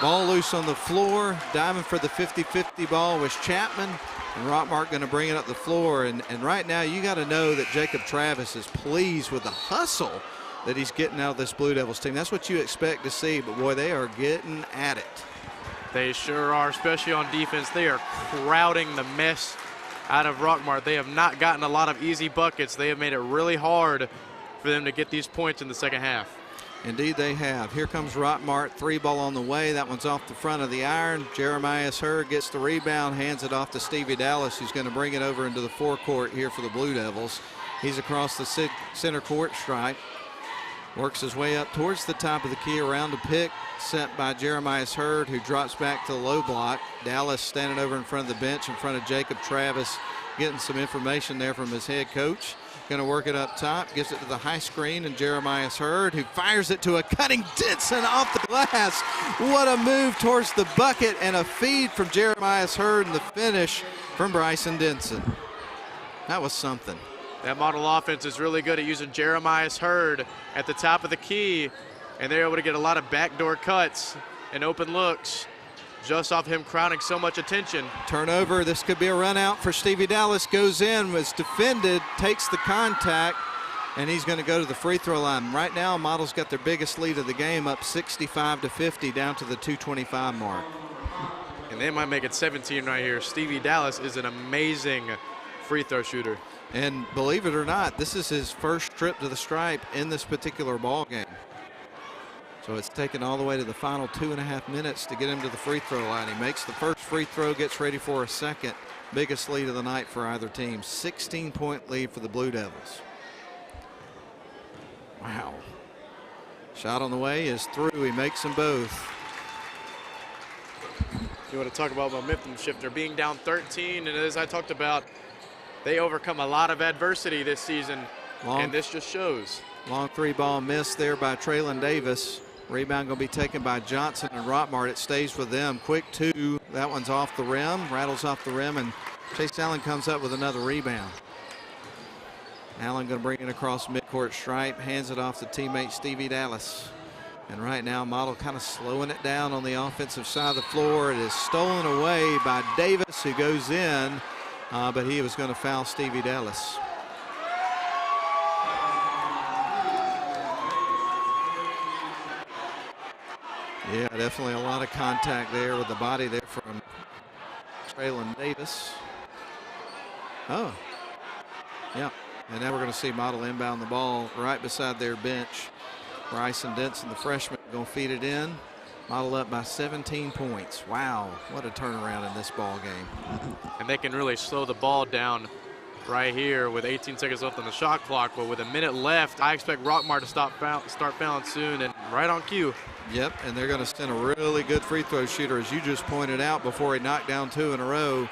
A: Ball loose on the floor. Diving for the 50-50 ball was Chapman. And Rockmart going to bring it up the floor. And right now you got to know that Jacob Travis is pleased with the hustle that he's getting out of this Blue Devils team. That's what you expect to see, but boy, they are getting at it.
B: They sure are, especially on defense. They are crowding the mess out of Rockmart. They have not gotten a lot of easy buckets. They have made it really hard for them to get these points in the second half.
A: Indeed they have. Here comes Rockmart, 3 ball on the way. That one's off the front of the iron. Jeremiah Hurd gets the rebound, hands it off to Stevie Dallas, who's going to bring it over into the forecourt here for the Blue Devils. He's across the center court stripe. Works his way up towards the top of the key, around the pick sent by Jeremiah Hurd, who drops back to the low block. Dallas standing over in front of the bench in front of Jacob Travis, getting some information there from his head coach. Going to work it up top, gives it to the high screen, and Jeremiah Hurd, who fires it to a cutting Denson off the glass. What a move towards the bucket, and a feed from Jeremiah Hurd, and the finish from Bryson Denson. That was something.
B: That model offense is really good at using Jeremiah Hurd at the top of the key, and they're able to get a lot of backdoor cuts and open looks just off him crowding so much attention.
A: Turnover. This could be a run out for Stevie Dallas. Goes in, was defended, takes the contact, and he's going to go to the free throw line. Right now, Models got their biggest lead of the game, up 65-50, down to the 2:25 mark.
B: And they might make it 17 right here. Stevie Dallas is an amazing free throw shooter.
A: And believe it or not, this is his first trip to the stripe in this particular ball game. So it's taken all the way to the final 2.5 minutes to get him to the free throw line. He makes the first free throw, gets ready for a second. Biggest lead of the night for either team. 16-point lead for the Blue Devils. Wow. Shot on the way is through. He makes them both.
B: You want to talk about momentum shifter, being down 13, and as I talked about, they overcome a lot of adversity this season, and this just shows.
A: Long three ball miss there by Traylon Davis. Rebound going to be taken by Johnson and Rockmart. It stays with them. Quick two. That one's off the rim, rattles off the rim, and Chase Allen comes up with another rebound. Allen going to bring it across midcourt stripe, hands it off to teammate Stevie Dallas. And right now, Model kind of slowing it down on the offensive side of the floor. It is stolen away by Davis, who goes in, but he was going to foul Stevie Dallas. Yeah, definitely a lot of contact there with the body there from Traylon Davis. Oh, yeah. And now we're going to see Model inbound the ball right beside their bench. Bryson Denson, the freshman, going to feed it in. Model up by 17 points. Wow, what a turnaround in this ball game.
B: And they can really slow the ball down right here with 18 seconds left on the shot clock. But with a minute left, I expect Rockmart to start fouling soon, and right on cue.
A: Yep, and they're going to send a really good free throw shooter, as you just pointed out, before he knocked down 2 in a row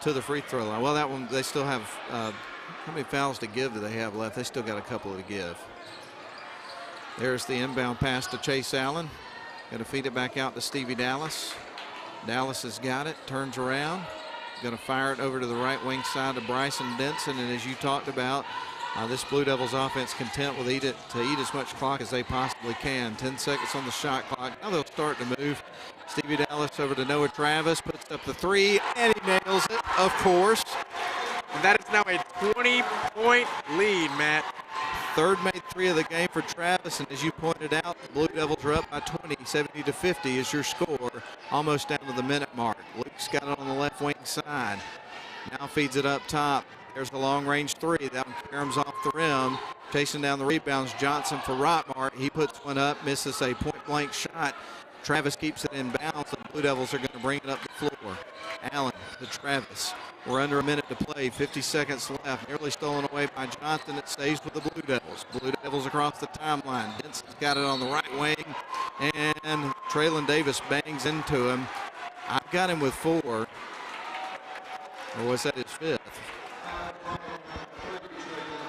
A: to the free throw line. Well, that one, they still have, how many fouls to give do they have left? They still got a couple to give. There's the inbound pass to Chase Allen. Going to feed it back out to Stevie Dallas. Dallas has got it, turns around. Going to fire it over to the right wing side to Bryson Denson. And as you talked about, this Blue Devils offense content with to eat as much clock as they possibly can. 10 seconds on the shot clock. Now they'll start to move. Stevie Dallas over to Noah Travis, puts up the three, and he nails it, of course.
B: And that is now a 20-point lead, Matt.
A: Third made three of the game for Travis, and as you pointed out, the Blue Devils are up by 20. 70-50 is your score, almost down to the minute mark. Luke's got it on the left wing side. Now feeds it up top. There's the long-range three. That one caroms off the rim. Chasing down the rebounds, Johnson for Rockmart. He puts one up, misses a point-blank shot. Travis keeps it in bounds. The Blue Devils are going to bring it up the floor. Allen to Travis. We're under a minute to play, 50 seconds left. Nearly stolen away by Johnson. It stays with the Blue Devils. Blue Devils across the timeline. Denson's got it on the right wing, and Traylon Davis bangs into him. I've got him with 4. Or was that his 5th?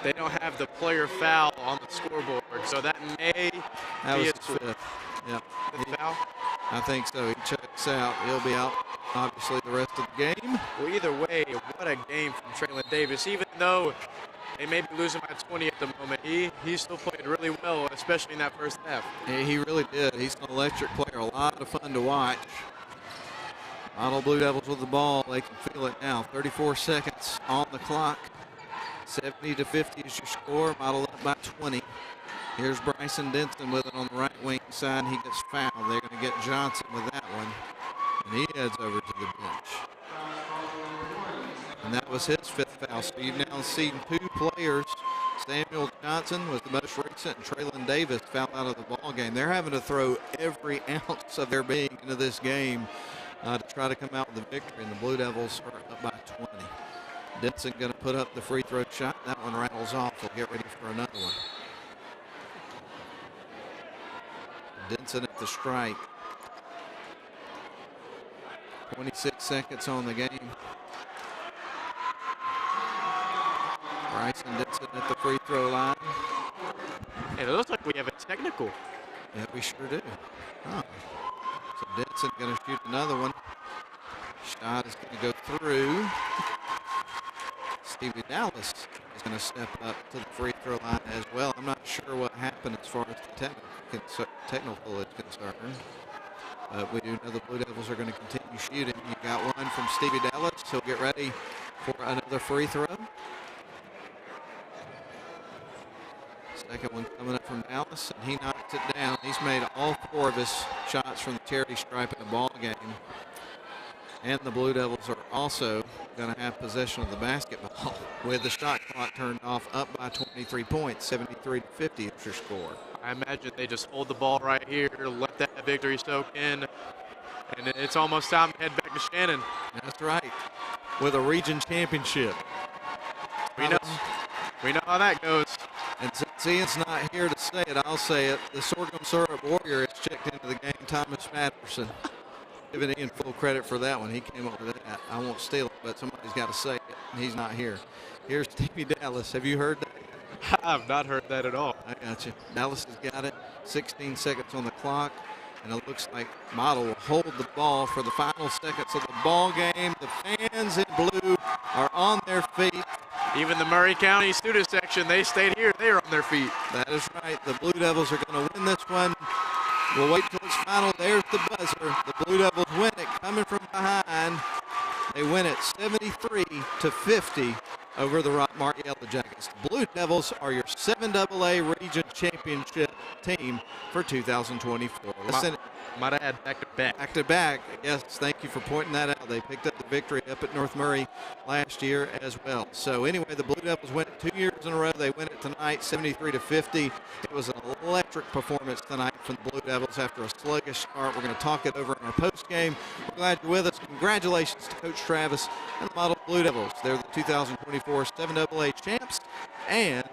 B: They don't have the player foul on the scoreboard, so that may be his
A: 5th. Yep.
B: Foul?
A: I think so. He checks out. He'll be out, obviously, the rest of the game.
B: Well, either way, what a game from Traylon Davis. Even though they may be losing by 20 at the moment, he still played really well, especially in that first half.
A: Yeah, he really did. He's an electric player. A lot of fun to watch. Model Blue Devils with the ball. They can feel it now. 34 seconds on the clock. 70-50 is your score. Model up by 20. Here's Bryson Denson with it on the right wing side. He gets fouled. They're going to get Johnson with that one. And he heads over to the bench. And that was his 5th foul. So you've now seen 2 players. Samuel Johnson was the most recent, and Traylon Davis fouled out of the ball game. They're having to throw every ounce of their being into this game to try to come out with the victory. And the Blue Devils are up by 20. Denson going to put up the free throw shot. That one rattles off. They'll get ready for another one. Denson at the stripe. 26 seconds on the game. Bryson Denson at the free throw line.
B: And it looks like we have a technical.
A: Yeah, we sure do. Huh. So Denson going to shoot another one. Shot is going to go through. Stevie Dallas is going to step up to the free throw line as well. I'm not sure what happened as far as the technical is concerned. But we do know the Blue Devils are going to continue shooting. You got one from Stevie Dallas. He'll get ready for another free throw. Second one coming up from Dallas, and he knocks it down. He's made all 4 of his shots from the charity stripe in the ball game. And the Blue Devils are also going to have possession of the basketball with the shot clock turned off, up by 23 points, 73-50 is your score.
B: I imagine they just hold the ball right here, let that victory soak in, and it's almost time to head back to Shannon.
A: That's right, with a region championship.
B: We know how that goes.
A: And since Ian's not here to say it, I'll say it. The Sorghum Syrup Warrior has checked into the game, Thomas Patterson. Giving Ian full credit for that one. He came up with that. I won't steal it, but somebody's got to say it. And he's not here. Here's Stevie Dallas. Have you heard that?
B: I've not heard that at all.
A: I got you. Dallas has got it. 16 seconds on the clock. And it looks like Model will hold the ball for the final seconds of the ball game. The fans in blue are on their feet.
B: Even the Murray County student section, they stayed here. They are on their feet.
A: That is right. The Blue Devils are going to win this one. We'll wait till it's final. There's the buzzer. The Blue Devils win it coming from behind. They win it 73-50 over the Rockmart Yellow Jackets. The Blue Devils are your 7AA Region Championship team for 2024. Listen,
B: might add back-to-back.
A: Back-to-back. Yes, thank you for pointing that out. They picked up the victory up at North Murray last year as well. So anyway, the Blue Devils win it 2 years in a row. They win it tonight, 73-50. It was an electric performance tonight from the Blue Devils after a sluggish start. We're going to talk it over in our post game. We're glad you're with us. Congratulations to Coach Travis and the Model Blue Devils. They're the 2024 7AA champs, and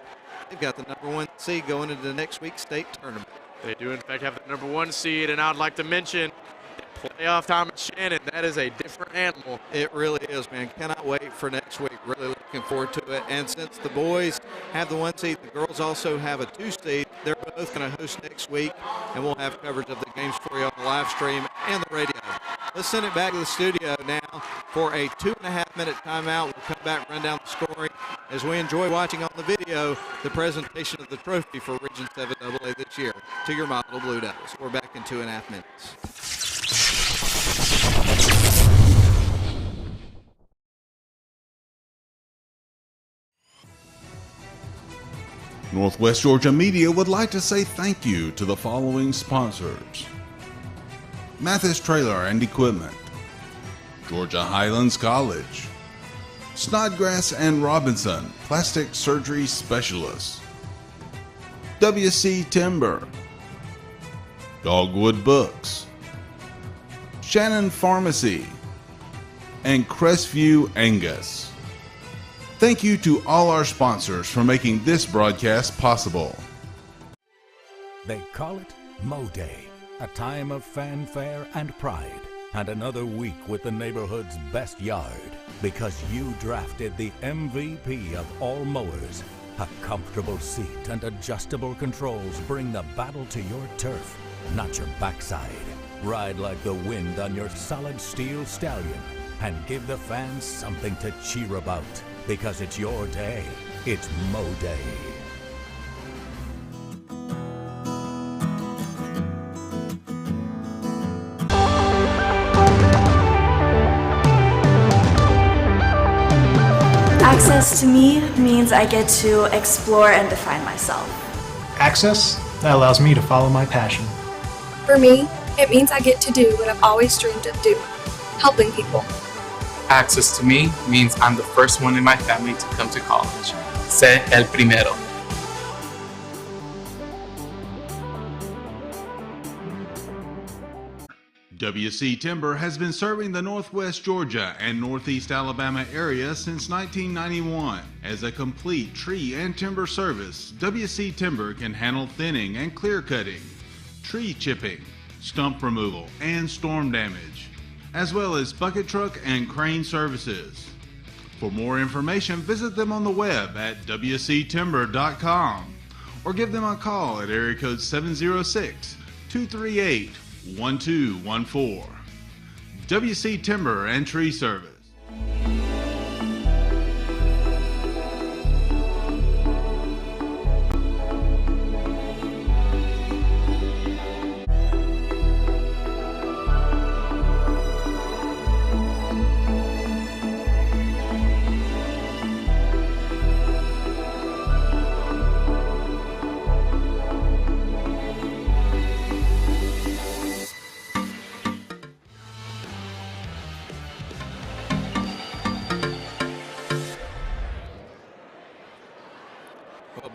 A: they've got the #1 seed going into next week's state tournament.
B: They do, in fact, have the #1 seed, and I'd like to mention playoff time at Shannon. That is a different animal.
A: It really is, man. Cannot wait for next week. Really looking forward to it. And since the boys have the 1 seed, the girls also have a 2 seed. They're both going to host next week, and we'll have coverage of the games for you on the live stream and the radio. Let's send it back to the studio now for a 2.5-minute timeout. We'll come back, run down the scoring as we enjoy watching on the video the presentation of the trophy for Region 7AA this year to your Model Blue Devils. We're back in 2.5 minutes.
C: Northwest Georgia Media would like to say thank you to the following sponsors: Mathis Trailer and Equipment, Georgia Highlands College, Snodgrass and Robinson, Plastic Surgery Specialists, WC Timber, Dogwood Books, Shannon Pharmacy, and Crestview Angus. Thank you to all our sponsors for making this broadcast possible.
L: They call it Mo Day, a time of fanfare and pride, and another week with the neighborhood's best yard, because you drafted the MVP of all mowers. A comfortable seat and adjustable controls bring the battle to your turf, not your backside. Ride like the wind on your solid steel stallion and give the fans something to cheer about, because it's your day. It's Mo Day.
J: Access to me means I get to explore and define myself.
E: Access? That allows me to follow my passion.
D: For me, it means I get to do what I've always dreamed of doing, helping people.
K: Access to me means I'm the first one in my family to come to college. Sé el primero.
C: WC Timber has been serving the Northwest Georgia and Northeast Alabama area since 1991. As a complete tree and timber service, WC Timber can handle thinning and clear cutting, tree chipping, stump removal, and storm damage, as well as bucket truck and crane services. For more information, visit them on the web at wctimber.com or give them a call at area code 706-238-1214. WC Timber and Tree Service.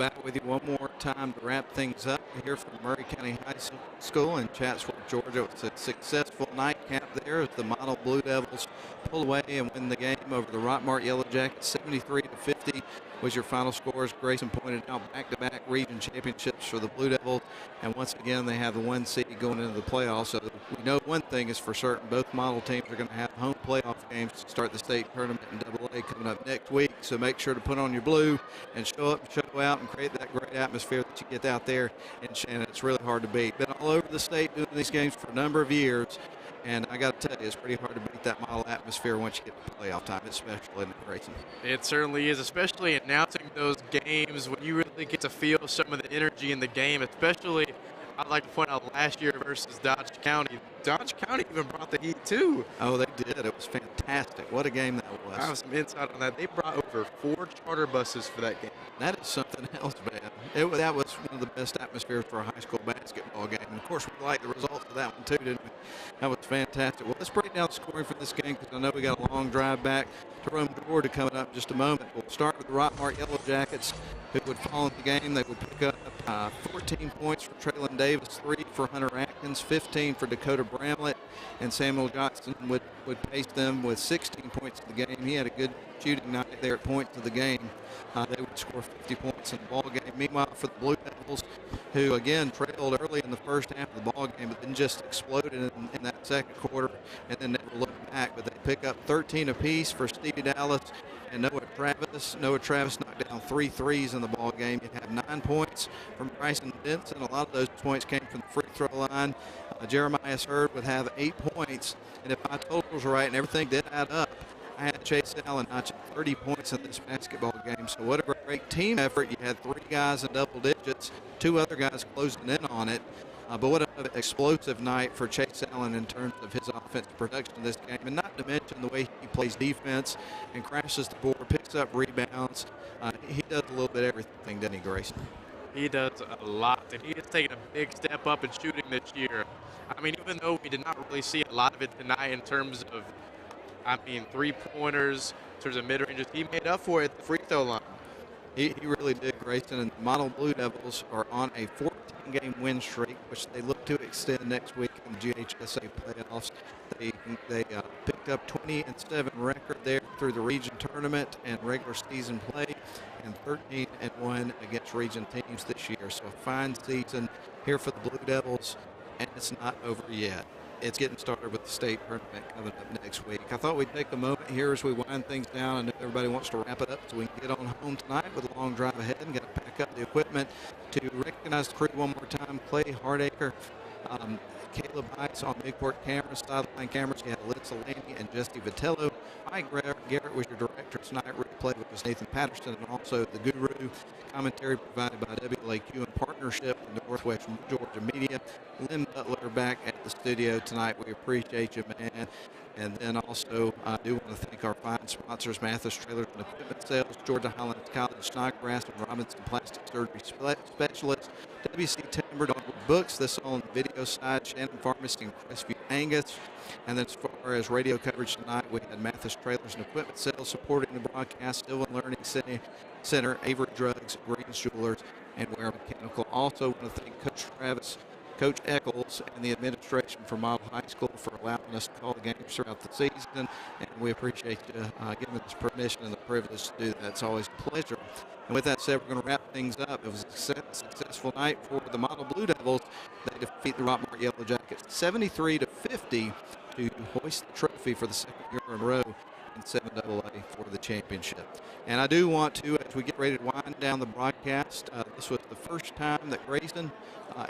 A: back with you one more time to wrap things up here from Murray County High School in Chatsworth, Georgia. It was a successful nightcap there as the model Blue Devils pull away and win the game over the Rockmart Yellow Jackets. 73-50 was your final score. As Grayson pointed out, back-to-back region championships for the Blue Devils. And once again, they have the 1 seed going into the playoffs. So we know one thing is for certain. Both model teams are going to have home playoff games to start the state tournament in AA coming up next week. So make sure to put on your blue and show up, show out, and create that great atmosphere that you get out there in Shannon. It's really hard to beat. Been all over the state doing these games for a number of years. And I got to tell you, it's pretty hard to beat that model atmosphere once you get to playoff time. It's special, isn't it, Grayson?
B: It certainly is, especially announcing those games when you really get to feel some of the energy in the game, especially I'd like to point out last year versus Dodge County. Dodge County even brought the heat, too.
A: Oh, they did. It was fantastic. What a game that was.
B: I have some insight on that. They brought over 4 charter buses for that game.
A: That is something else, man. That was one of the best atmospheres for a high school basketball game. And, of course, we liked the results of that one, too, didn't we? That was fantastic. Well, let's break down the scoring for this game because I know we got a long drive back to Rome, Georgia coming up in just a moment. We'll start with the Rockmart Yellow Jackets, who would fall in the game. They would pick up 14 points for Traylon Davis, 3 for Hunter Atkins, 15 for Dakota Bramlett, and Samuel Johnson would pace them with 16 points in the game. He had a good shooting night there at points of the game. They would score 50 points in the ball game. Meanwhile, for the Blue Devils, who again trailed early in the first half of the ball game, but then just exploded in that second quarter and then never looked back. But they pick up 13 apiece for Stevie Dallas and Noah Travis. Noah Travis knocked down 3 threes in the ball game. You'd have 9 points from Bryson Denson. A lot of those points came from the free throw line. Jeremiah Hurd would have 8 points. And if my totals are right and everything did add up, I had Chase Allen notching 30 points in this basketball game. So what a great team effort. You had 3 guys in double digits, 2 other guys closing in on it. But what an explosive night for Chase Allen in terms of his offensive production in this game. And not to mention the way he plays defense and crashes the board, picks up rebounds. He does a little bit of everything, doesn't he, Grayson?
B: He does a lot, and he has taken a big step up in shooting this year. I mean, even though we did not really see a lot of it tonight in terms of, three-pointers, in terms of mid-ranges, he made up for it at the free throw line.
A: He really did, Grayson. And the model Blue Devils are on a 14-game win streak, which they look to extend next week in the GHSA playoffs. They picked up 20-7 record there through the region tournament and regular season play, and 13-1 against region teams this year. So a fine season here for the Blue Devils, and it's not over yet. It's getting started with the state tournament coming up next week. I thought we'd take a moment here as we wind things down. I know everybody wants to wrap it up so we can get on home tonight with a long drive ahead and got to pack up the equipment to recognize the crew one more time. Clay Hardacre, Caleb Heights on Bigport cameras, sideline cameras. You had Alyssa Laney and Jesse Vitello. Mike Garrett was your director tonight. Replay was Nathan Patterson, and also the Guru. Commentary provided by WLAQ in partnership with Northwest Georgia Media. Lynn Butler back at the studio tonight. We appreciate you, man. And then also, I do want to thank our fine sponsors, Mathis Trailers and Equipment Sales, Georgia Highlands College, Snodgrass and Robinson Plastic Surgery Specialists, WC Timber, Dogwood Books, this on the video side, Shannon Pharmacy and Crestview Angus. And then as far as radio coverage tonight, we had Mathis Trailers and Equipment Sales supporting the broadcast, Sylvan Learning Center, Avery Drugs, Green's Jewelers, and Ware Mechanical. Also want to thank Coach Travis, Coach Eccles, and the administration for Model High School for allowing us to call the games throughout the season, and we appreciate you giving us permission and the privilege to do that. It's always a pleasure. And with that said, we're going to wrap things up. It was a successful night for the Model Blue Devils. They defeat the Rockmart Yellow Jackets 73-50 to hoist the trophy for the second year in a row in 7AA for the championship. And I do want to, as we get ready to wind down the broadcast, this was the first time that Grayson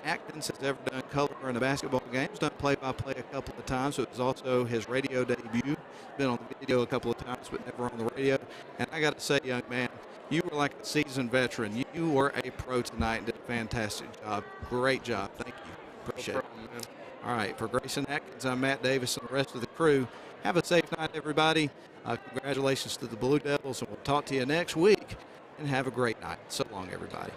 A: Atkins has ever done color in a basketball game. He's done play-by-play a couple of times. It was also his radio debut. Been on the video a couple of times, but never on the radio. And I got to say, young man, you were like a seasoned veteran. You were a pro tonight and did a fantastic job. Great job. Thank you. Appreciate it. All right, for Grayson Atkins, I'm Matt Davis and the rest of the crew. Have a safe night, everybody. Congratulations to the Blue Devils, and we'll talk to you next week. And have a great night. So long, everybody.